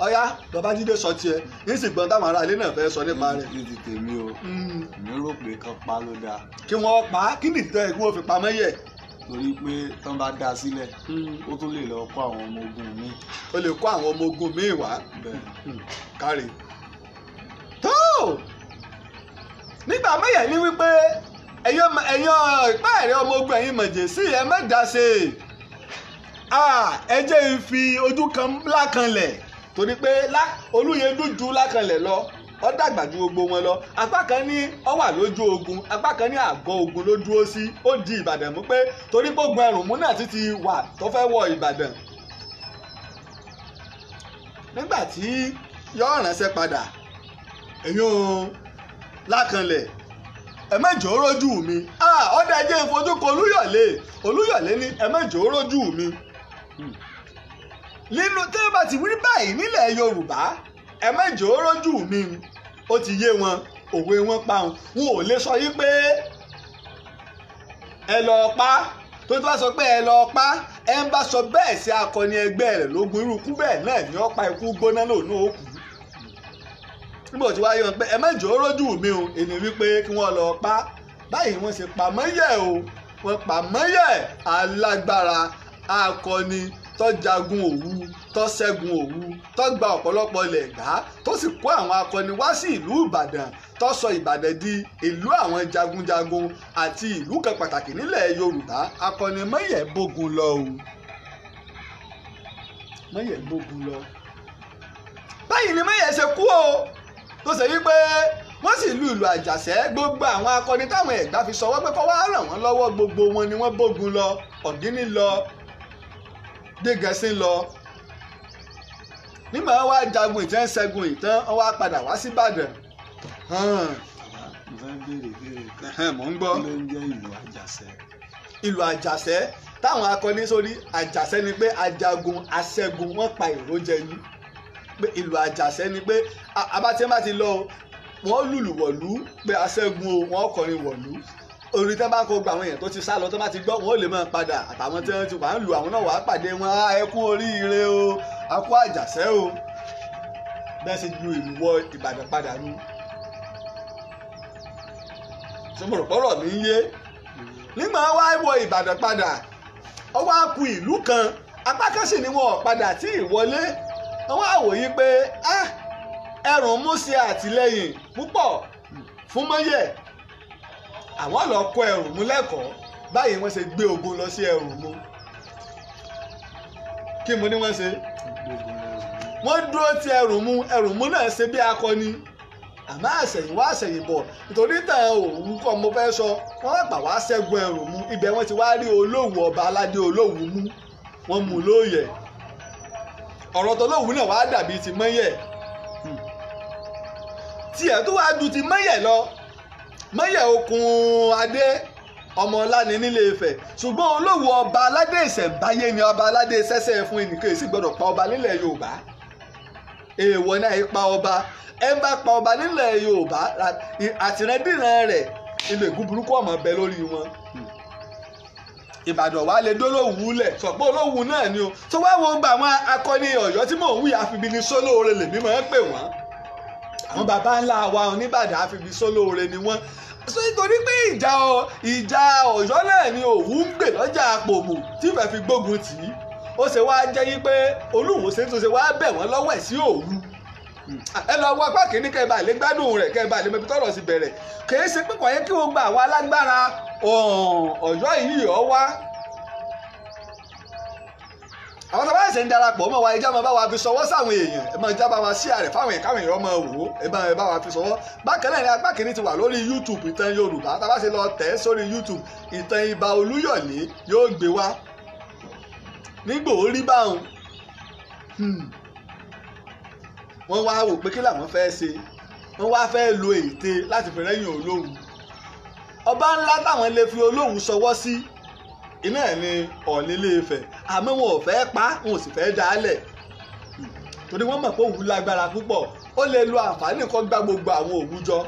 B: ọ̀yà Babájídé sọ tiẹ̀ ní sì gbọ́n táwọn ará ilé náà fẹ́ sọ nípa rẹ̀.
C: ní ti tèmi o mi rò pé kán pa ló dáa.
B: kí wọ́n pa á kí nìtẹ́ kí wọ́n fi pa Mọ́yẹ̀.
C: torí pé tán bá dá a sílẹ̀ ó tún lè lọ kó àwọn ọmọ ogun míì.
B: ó lè kó àwọn ọmọ ogun míì wá. kárí tó nígbà Mọ́yẹ̀ ní wípé ẹ̀yàn ìpẹ́ẹ̀rẹ̀ ọmọ ogun ẹ̀yìn mọ̀jẹ̀sí ẹ̀ mẹ́ta ṣe ẹ jẹ́ ń fi ojú kan lákanlẹ̀ torí pé Olúyẹdú ju lákanlẹ̀ lọ ó dàgbà ju gbogbo wọn lọ apá kan ní ó wà lójú ogun apá kan ní àgọ́ ogun ló dúró sí ó di Ìbàdàn mú pé torí gbogbo ẹrùn mú náà ti wà tó fẹ́ wọ Ìbàdàn nígbà tí yóò ránṣẹ́ padà èyàn lákanlẹ̀ ẹ mẹ́jọ rójú mi ọ̀dà ẹjẹ́ ìfojú kan Olúyọ̀lé ní ẹ mẹ́jọ rójú mi nínú tí wọ́n bá ti wí báyìí nílẹ̀ Yorùbá ẹ mẹ́jọ rójú mi ó ti yé wọn òwe wọn pa wọn ò lè sọ yí pé ẹ lọ pa tó tó bá sọ pé ẹ lọ pa ẹ ń bá sọ bẹ́ẹ̀ sí akọni ẹgbẹ́ rẹ̀ lógun irú ikú bẹ́ẹ̀ náà ni ó pa ikú gbóná lòun ó kú nígbà tí wáyé wọn pé ẹ mẹ́jọ rójú mi o èmi wípé kí wọ́n lọ pa báyìí wọ́n ṣe pa Mọ́yẹ̀ o wọ́n pa Mọ́yẹ̀ alágbára akọni tó jagun Òwu tó ṣẹ́gun Òwu tó gba ọ̀pọ̀lọpọ̀ ilẹ̀ Ẹ̀gbá tó sì kó àwọn akọni wá sí ìlú Ìbàdàn tó sọ Ìbàdàn di ìlú àwọn jagunjagun àti ìlú kan pàtàkì nílẹ̀ Yorùbá akọni Mọ́yẹ̀ bógun lọ o Mọ́yẹ̀ bógun lọ báyìí ni Mọ́yẹ̀ ṣe kú o tó ṣe wípé wọ́n sì lu ìlú Àjàṣẹ́ gbogbo àwọn akọni táwọn Ẹ̀gbá fi sọwọ́ pé kó wá ràn wọ́n lọ́wọ́ gbogbo wọn ni wọ́n bógun lọ Ọ̀gíní lọ Dégẹṣin lọ nígbà wọn wá jagun ìtàn ṣẹ́gun ìtàn wọn wá padà wá sí Ìbàdàn.
C: mo fẹ́ béèrè
B: mò ń gbọ́.
C: kí ló ń jẹ́ ìlú Àjàṣẹ́.
B: ìlú Àjàṣẹ́ táwọn akọni sórí Àjàṣẹ́ ni pé ajagun aṣẹ́gun wọ́n pa èrò jẹ ní pé ìlú Àjàṣẹ́ ni pé abátí bá ti lọ wọ́n lùlù wọ̀lú pé aṣẹ́gun o wọ́n kọrin wọ̀lú orí tẹ́ bá kó gba àwọn èèyàn tó ti sá lọ tó bá ti gbọ́ wọn ò lè máa padà àtàwọn tí wọ́n ti wà ń lu àwọn náà wàá pàdé wọn ẹ kú oríire o a kú Àjàṣẹ́ o bẹ́ẹ̀ sì lu ìlú wọ Ìbàdàn padà nù sọmọrọ̀pọ̀rọ̀ mi ń yé nígbà wá wọ Ìbàdàn padà ó wá ku ìlú kan apá kan sì ni wọn ò padà tí ì wọlé wọn wá wòye pé ẹrùn mú sí àtìlẹ́yìn púpọ̀ fún Mọ́yẹ̀ àwọn lọ kó ẹrùn mú lẹ́kọ̀ọ́ báyìí wọ́n ṣe gbé ogun lọ sí ẹrùn mú kí mo ní wọ́n ṣe wọ́n dúró ti Ẹrùnmú náà ṣe bí akọni àmọ́ àṣẹ̀yìnwá àṣẹ̀yìnbọ̀ nítorí tàn Òwu kọ́ mo fẹ́ sọ wọ́n gbà wá ṣẹ́gun Ẹrùnmú ibẹ̀ wọ́n ti wá rí Olówu ọba aládé Olówu mú wọ́n mú lóòyẹ̀ ọ̀rọ̀ tó Olówu náà wá dàbí ti Mọ́yẹ̀ tiẹ̀ tó wá ju ti Mọ́yẹ̀ lọ Mọ́yẹ̀ okùn adé ọmọ ọlá ni nílé Ifẹ̀ ṣùgbọ́n Olówu ọba aládé ìṣẹ̀ǹbáyé ni ọba aládé sẹ́sẹ́ fún ẹnìkan èsì gbọ́dọ̀ pa ọba nílẹ̀ Yorùbá èèwọ̀ náà ipa ọba ẹ bá pa ọba nílẹ̀ Yorùbá àtìrẹ́dìran rẹ̀ inú ègún burúkú ọmọ bẹ lórí wọn Ìbàdàn wa lè dólówù lẹ̀ sọ̀pọ̀ Olówu náà ni o tó wá wo gba àwọn akọni Ọ̀yọ́ tí mò ń wí àfibini sólóore lèmi máa ń pè wọ́n àwọn baba ńlá wa Oníbàdàn àfibini sólóore ni wọ́n so nítorí pé ìjà Ọ̀yọ́ náà ni Òwu ń gbè lọ́jà Àpòmù tí ìfẹ́ fi gbógun tì í ó ṣe wá jẹ́ yí pé Olúwo ṣe tó ṣe wá bẹ̀ wọ́n lọ́wọ́ ẹ̀ sí Òwu ẹ lọ wọ apá kìíní kẹ́ ẹ bá lè gbádùn rẹ̀ kẹ́ ẹ bá lè mọ ibi tọ́rọ̀ sí bẹ̀rẹ̀ kìí ṣe pé kò yẹ kí wọ́n gba àwọn alágbára Ọ̀yọ́ yìí ọ̀ wá àwọn tó bá ṣe ń darapọ̀ mọ́ wa ìjà máa bá wa fi ṣọwọ́ sáwọn èèyàn ẹ máa já bá wa sí àrẹ̀ fáwọn èèyàn káwọn èèyàn máa wò ó ẹ bá wa fi ṣọwọ́ bákan náà ni apá kìíní ti wà lórí YouTube Ìtàn Yorùbá tá a bá ṣe lọ tẹ̀ sórí YouTube Ìtàn Ìbà Olúyọ̀lé yóò gbé wá nígbò ó rí báwọn wọ́n wá wò pé kí làwọn fẹ́ ṣe wọ́n wá fẹ́ lo ète láti fi rẹ́yìn Olówu ọba ńlá táwọn lè fi Olówu ṣọwọ́ sí iná ẹ̀ ní Ọọ̀ni Ilé Ifẹ̀ àmọ́ wọn ò fẹ́ pa wọn ò sì fẹ́ dálẹ̀ torí wọ́n mọ̀ pé Òwu lágbára púpọ̀ ó lè lo àǹfààní kan gbá gbogbo àwọn Òwu jọ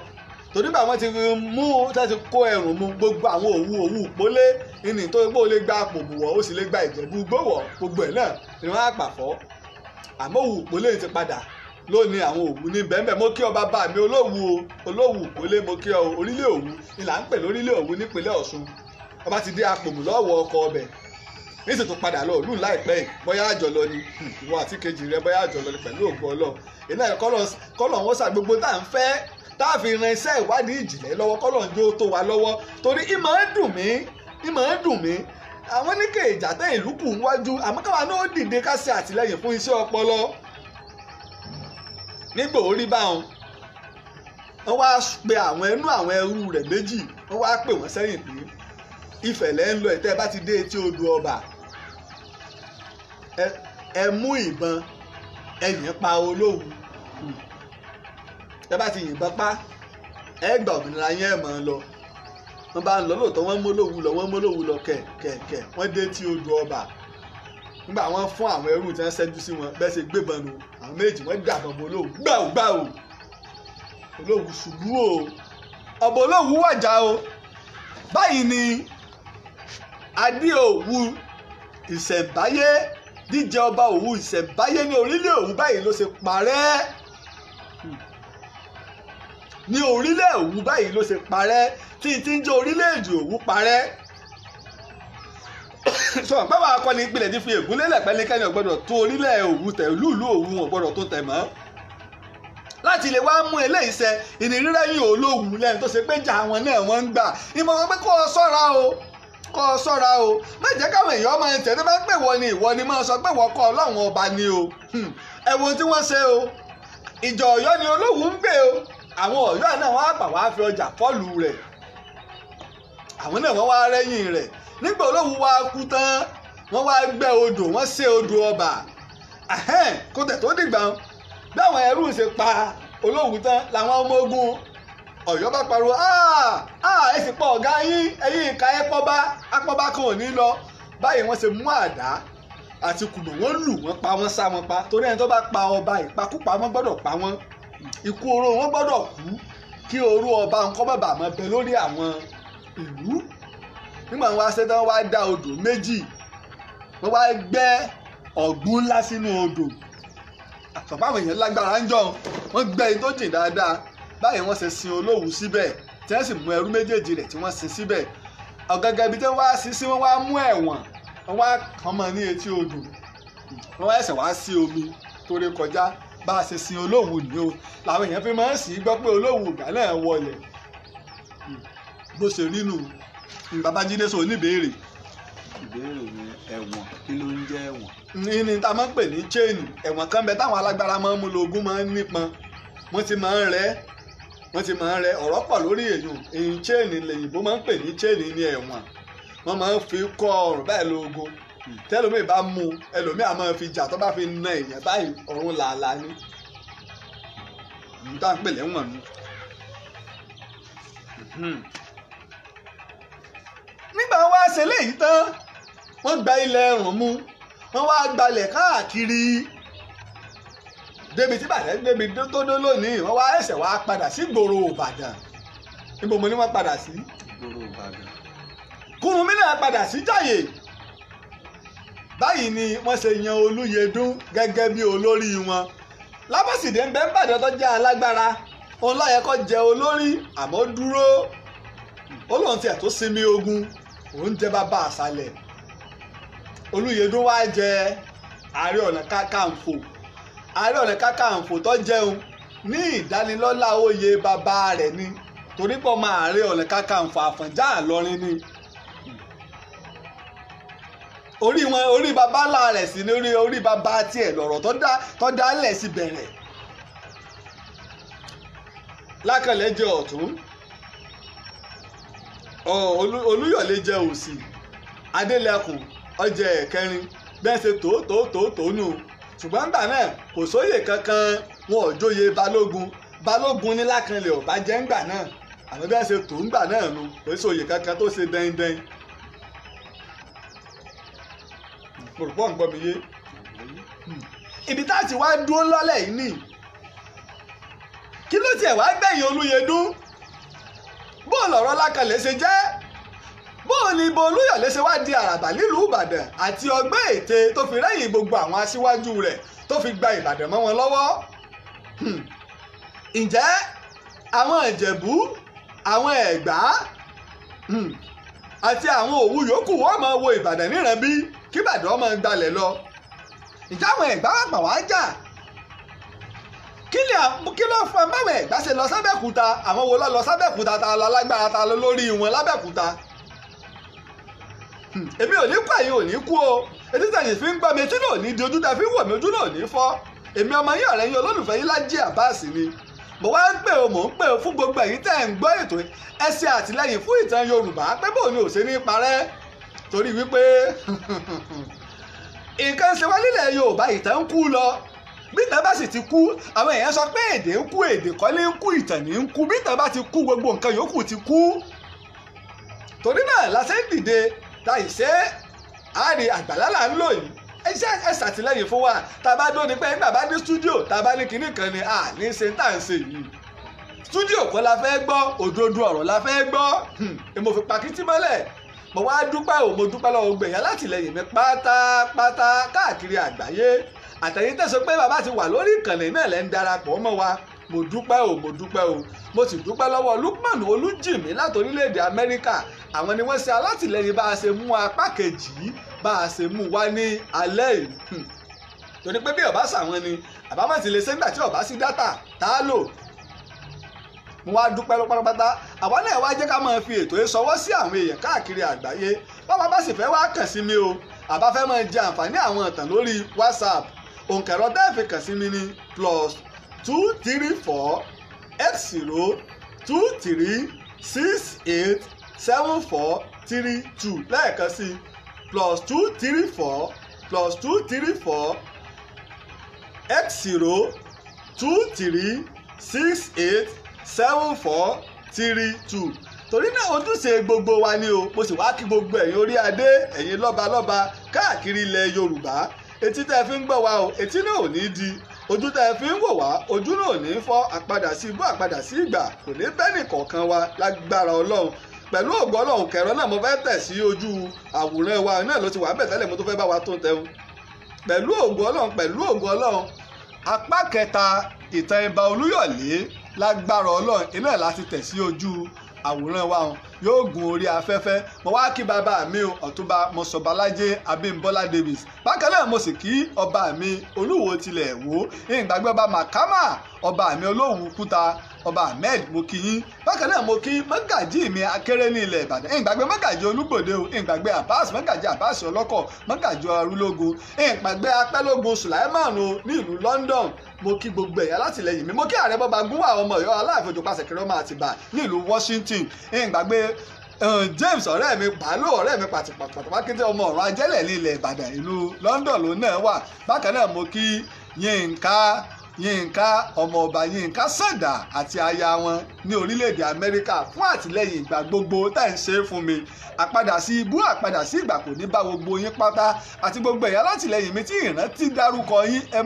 B: torí bá wọn ti mú tẹ́tí kó Ẹrùnmú gbogbo àwọn Òwu pólé ìní tó gbó lè gba Àpòmù wọ̀ ó sì lè gba Ìjẹ̀bú gbówọ̀ gbogbo ẹ̀ náà ni wọ́n á pàfọ́ àmọ́ Òwu pólé ti padà lónìí àwọn Òwu ní bẹ́ẹ̀ mo kí ọ bàbá mi Olówu pólé mo kí ọ orílẹ̀ Òwu ni là ń pè lórílẹ̀ Òwu nípínlẹ̀ Ọ̀ṣun ọba ti dé Àpòmù lọ́wọ́ ọkọ̀ ọbẹ̀ níṣẹ́ tó padà lọ òlù láìpẹ́ yìí bóyá àjọlọ ni ìwọ àti kejì rẹ bóyá àjọlọ ni pẹ̀lú ògbó Ọlọ́run iná kọ́lọ̀ wọn ṣà gbogbo tá à ń fẹ́ tá a fi ran iṣẹ́ ìwádìí ìjìnlẹ̀ lọ́wọ́ kọ́lọ̀ ń jó tó wa lọ́wọ́ torí ìmọ̀ ń dùn mí àwọn oníkè ìjà tẹ́ ìlú kù wájú àmọ́ káwa náà dìde ká ṣe àtìlẹ́yìn fún iṣẹ́ ọpọlọ nígbà orí báwọn wọ́n wá pe àwọn ẹrú rẹ̀ méjì wọ́n wá pè wọ́n sẹ́yìn pé Ifẹ̀ lẹ́ ń lọ ìtẹ́ bá ti dé etí odò ọba ẹ mú ìbọn ẹ̀yìn pa Olówu ẹ bá ti yìnbọn pa ẹ gbà òmìnira yẹn mọ̀ ọ́ lọ wọ́n bá ń lọ lóòótọ́ wọ́n mú Olówu lọ kẹ̀kẹ̀ wọ́n dé etí odò ọba nígbà wọ́n fún àwọn ẹrú tí wọ́n ṣẹ́jú sí wọn bẹ́ẹ̀ ṣe gbébọn nu àwọn méjì wọ́n dàbọ̀ mọ́ Olówu gbàù Olówu ṣubú o ọ̀bọ̀ Olówu wàjà o báyìí ni adé Òwu ìṣẹ̀ǹbáyé jíjẹ ọba Òwu ìṣẹ̀ǹbáyé ní orílẹ̀ Òwu báyìí ló ṣe parẹ́ ní orílẹ̀ Òwu báyìí ló ṣe parẹ́ tí ń jẹ́ orílẹ̀-èdè Òwu parẹ́ sọ pé wàá kọ́ni ìpìlẹ̀ ti fi ègún lélẹ̀ pẹ́lẹ́kẹ́ni ọ̀gbọ́dọ̀ tó orílẹ̀ Òwu tẹ̀ lúùlú Òwu ọ̀gbọ́dọ̀ tó tẹ̀ mọ́ láti lè wá mú eléyìí ṣẹ ìnirírẹ́yìn Olówu lẹ́yìn tó ṣe pé jà àwọn náà wọ́n ń gbà ìmọ̀ràn pé kó o ṣọ́ra o má jẹ́ káwọn èèyàn máa ń tẹ̀ tó bá ń pè wọ́n ni ìwọ ni máa sọ pé wọ́n kọ́ Ọlọ́run ọba ni o ẹ̀wọ̀n tí wọ́n ṣe o ìjọ Ọ̀yọ́ ni Olówu ń gbé o àwọn Ọ̀yọ́ náà wọ́n á pà wá fi ọjà fọ́ọ̀lù rẹ̀ àwọn náà wọ́n wá rẹ́yìn rẹ̀ nígbà Olówu wá kú tán wọ́n wá gbẹ́ odò wọ́n ṣe odò ọba kó tẹ̀ tó dìgbà bí àwọn ẹrú ṣe pa Olówu tán làwọn ọmọ ogun Ọ̀yọ́ bá pariwo ẹ sì pa ọ̀gá yín ẹ̀yin ìka apọ́bá kan ò ní lọ báyìí wọ́n ṣe mú àdá àti kùnà wọ́n lù wọ́n pa wọ́n sá wọn pa torí ẹni tó bá pa ọba ìpakúpa wọ́n gbọ́dọ̀ pa wọ́n ikú oró wọn gbọ́dọ̀ kú kí oró ọba nǹkan bàbà máa bẹ lórí àwọn ìlú nígbà wọn wá ṣetán wá dá odò méjì wọ́n wá gbẹ́ ọ̀gbun ńlá sínú odò àtọ̀pá àwọn èèyàn lágbára ń jọ wọ́n gbẹ́ ẹni tó jìn dáadáa báyìí wọ́n ṣe sin Olówu síbẹ̀ tí wọ́n sì mú ẹrú méjèèjì rẹ̀ tí wọ́n sin síbẹ̀ ọ̀gángan ibi tí wọ́n wá sí wọ́n wá mú ẹ̀wọ̀n wọ́n wá kàn mọ́ ní etí odò wọ́n wá ẹsẹ̀ wá sí omi tó ré kọjá bá a ṣe sin Olówu nìyó làwọn èèyàn fi máa ń sì gbọ́ pé Olówu ìgbà náà wọlẹ̀ bó ṣe rí nù Babájídé sọ oníbèrè
C: ìbéèrè mi ẹ̀wọ̀n kí ló ń jẹ́ ẹ̀wọ̀n?
B: ní ta máa ń pè ní chain. ẹ̀wọ̀n kan bẹ táwọn alágbára máa ń mú lógún máa ń nípọn wọ́n ti máa ń rẹ́ ọ̀rọ̀ pọ̀ lórí èyí chain lèyìnbó máa ń pè ní chain ní ẹ̀wọ̀n wọ́n máa ń fi kọ́ ọrùn báyìí lógún tẹ́lómi bá mú ẹlòmíì á máa fi jà tó bá fi na èèyàn báyìí ọ̀run làálàá ní tá à ń pè lẹ́wọ̀n ni. nígbà wọ́n wá ṣe léyìí tán wọ́n gba ilẹ̀ ẹ̀rùn mú wọ́n wá gbalẹ̀ káàkiri débi tí Ìbàdàn débi tó dó lónìí wọ́n wá ẹsẹ̀ wá padà sí gbòòrò Ìbàdàn níbo mo ní wọ́n padà sí.
C: gbòòrò Ìbàdàn.
B: Kúrúnmí náà padà sí Jàyè. báyìí ni wọ́n ṣe yan Olúyẹdùn gẹ́gẹ́ bí olórí wọn. Lábọ̀sídé ń bẹ ń bàdàn tó jẹ́ alágbára òun ló yẹ kó jẹ olórí àmọ́ dúró ó lóun tiẹ̀ tó sinmi ogun òun jẹ́ bàbá àṣàlẹ̀. Olúyẹdùn wá jẹ Ààrẹ Ọ̀nà Kakanfò. Ààrẹ Ọ̀nà Kakanfò tó jẹun ní ìdánilọ́lá oyè bàbá rẹ̀ ni torí pọ̀ mọ́ Ààrẹ Ọ̀nà Kakanfò Àfọ̀njá Ìlọrin ni. orí bàbá ńlá rẹ̀ sí ní orí bàbá tiẹ̀ lọ̀rọ̀ tó dá lẹ̀ sí bẹ̀rẹ̀. Lákànlẹ̀ jẹ ọ̀tún Olúyọ̀lé jẹ òsì Adélẹ́kùn ó jẹ ẹ̀kẹrin bẹ́ẹ̀ ṣe tó nù ṣùgbọ́n nígbà náà kò sóyè kankan wọn ò jóyè balógun ní Lákànlẹ̀ ọ̀bá jẹ́ ńgbà náà àmọ́ bẹ́ẹ̀ ṣe tó ńgbà náà nu kò sóyè kankan tó ṣe dẹ́ndẹ́n. Pòròpọ̀ ń gbọ́ mi yé ibi tá a ti wá dúró lọ́lẹ̀ yìí nì kí ló tiẹ̀ wá gbẹ̀yìn Olúyẹdùn bó lọ̀rọ̀ Lákànlẹ̀ ṣe jẹ́ bó ni ibo Olúyọ̀lé ṣe wá di àràbà nílùú Ìbàdàn àti ọgbẹ́ ète tó fi rẹ́yìn gbogbo àwọn aṣíwájú rẹ̀ tó fi gba Ìbàdàn mọ́ wọn lọ́wọ́. Ǹjẹ́ àwọn Ìjẹ̀bú àwọn Ẹ̀gbá àti àwọn Òwu yòókù wọ́n máa wo Ìbàdàn níran bí kí Ìbàdàn máa gbalẹ̀ lọ? Ǹjẹ́ àwọn Ẹ̀gbá wà pa wá jà? Kí ló fọ báwọn Ẹ̀gbá ṣe lọ sábẹ́kúta? àwọn wo lọ sábẹ́kúta ta lọ lágbára ta lọ lórí wọn lábẹ́kúta? Èmi ò ní kú ẹ̀yin ò ní kú o etí tẹ̀yìn fi ń gbọ́ mi etí náà ní di ojú tẹ̀ fi ń wò mí ojú náà ní fọ́. Èmi ọmọ yín ọ̀rẹ́ yín olólùfẹ́ yín Lájí Abbas ni mo wá ń pè o mò ń pè o fún gbogbo ẹ̀yin tẹ̀ ń gbọ́ ètò ẹ ṣe àtìlẹ́yìn fún ìtàn Yorùbá pé bóun ni ò ṣe ní parẹ́ torí wípé nǹkan ṣe wá nílẹ̀ Yorùbá ìtàn ń kú lọ bí ìtàn bá sì ti kú àwọn èèyàn sọ pé èdè ń kú èdè kọ́ ní ń kú ìtàn ní ń kú bí ìtàn bá ti kú gbogbo nǹkan yòókù ti kú torí náà la ṣe ń dìde ta ìṣe àárí àgbàlá là ń lò yìí ẹ ṣàtìlẹ́yìn fún wa tá a bá dó ni pé nígbà bá dé stúdíò tá a bá ní kinní kan ni a ní ṣe tá à ń ṣe yìí stúdíò kọ́ la fẹ́ gbọ́ òdodo ọ̀rọ̀ la fẹ́ gbọ́ mo fi pàkítí mọ́lẹ̀ mo wá dúpẹ́ mo dúpẹ́ lọ́wọ́ gbẹ̀yà látìlẹ́yìn mi pátápátá káàkiri àgbáyé àtẹ̀yìn tẹ̀sán pé bàbá ti wà lórí ìkànnì náà lẹ́ ń darapọ̀ mọ́ wa mo dúpẹ́ mo sì dúpẹ́ lọ́wọ́ Lukman Olújìmí láti orílẹ̀-èdè Amẹ́ríkà àwọn ni wọ́n ṣe alátìlẹ́yìn bá a ṣe mú apá kejì bá a ṣe mú wá ní alẹ́ yìí torí pé bí ọba ṣàwọn ni àbámọ̀ ti lè ṣe nígbà tí ọba sí dátà tá a lò mo wá dúpẹ́ lọ́pọ́lọpátá àwa náà wá jẹ́ ká máa fi ètò yìí ṣọwọ́ sí àwọn èèyàn káàkiri àgbáyé báwa bá sì fẹ́ wá kàn sí mi o àbá fẹ́ máa jẹ àǹfààní àwọn ìtàn lórí WhatsApp òǹkẹ̀rọ tẹ́ẹ̀fì kàn sí mi ní +234 8023 68 7432 lẹ́ẹ̀kan sí +234 8023 68 7432 torí náà ojúṣe gbogbo wa ni o mo sì wá kí gbogbo ẹ̀yin orí adé ẹ̀yin lọ́balọ́ba káàkiri ilẹ̀ Yorùbá etí tẹ́ fi ń gbọ́ wa o etí náà ò ní di ojú tẹ́ fi ń wò wá ojú náà ò ní fọ́ àpadà sí ibú àpadà sí ìgbà kò ní bẹ́ẹ̀nì kọ̀ọ̀kan wa lágbára Ọlọ́run pẹ̀lú ògo Ọlọ́run kẹrọ náà mo fẹ́ tẹ̀ sí ojú àwòrán wa náà ló ti wà bẹ́ẹ̀ tẹ́lẹ̀ mo tó fẹ́ bá wa tó tẹun pẹ̀lú ògo Ọlọ́run apá kẹta ìtàn Ìbà Olúyọ̀lé lágbára Ọlọ́run iná láti tẹ̀ sí ojú àwòrán wa yóò gun orí afẹ́fẹ́. Mo wá kí bàbá mi Ọ̀túnba Mọ́sọ̀bálájé Abímbọ́lá Davis. Bákan náà mo sì kí ọba mi Olúwo tilẹ̀ Ìwó. ìgbàgbé ọba Màkámà ọba mi Olówu Kúta ọba Ahmed mo kí yín. Bákan náà mo kí mọ́gàjí mi Akéré ní ilẹ̀ Ìbàdàn. ìgbàgbé mọ́gàjí Olúgbòde o. ìgbàgbé Abbas mọ́gàjí Abbas Ọlọ́kọ̀ mọ́gàjí Arúlógún. ìgbàgbé Apẹ́lógún Sulaiman o ní ìlú London. Mo kí gbogbo ẹ̀yà látìlẹ́yìn mi. Mo kí ààrẹ bọ́ba Gúnwà ọmọ Ọ̀yọ́ Aláàfin Òjó Pàṣẹ Kẹrẹ́mà Àtìbà ní ìlú Washington. ìgbàgbé James ọ̀rẹ́ mi Bàálù ọ̀rẹ́ mi pàtàkì ọmọ ọ̀rọ̀ ajẹ́lẹ̀ ní ilẹ̀ Ìbàdàn ìlú London ló náà wà. Bákan náà mo kí Yínká ọmọọba Yínká Sàndà àti aya wọn ní orílẹ̀-èdè Amẹ́ríkà fún àtìlẹ́yìn ìgbà gbogbo tá ẹ̀ ń ṣe fún mi. Àpadà sí ibú àpadà sí ìgbà kò ní bá gbogbo yín pátá àti gbogbo ẹ̀yà látìlẹ́yìn mi tí ìrántí dárúkọ yín ẹ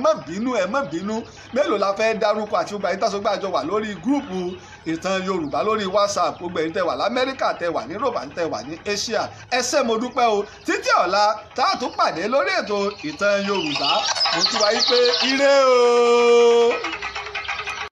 B: má bínú mélòó la fẹ́ dárúkọ àti gbogbo àyíntàsógbà àjọ wà lórí gúrùpù ìtàn Yorùbá lórí WhatsApp. gbogbo ẹ̀yin tẹ́ wà l'Amẹ́ríkà tẹ́ wà ní Europe tẹ́ wà ní Asia ẹ ṣé mo dúpẹ́ o. títí ọ̀la tá a tún pàdé lórí ètò ìtàn Yorùbá mo tún wáyé pé ire o.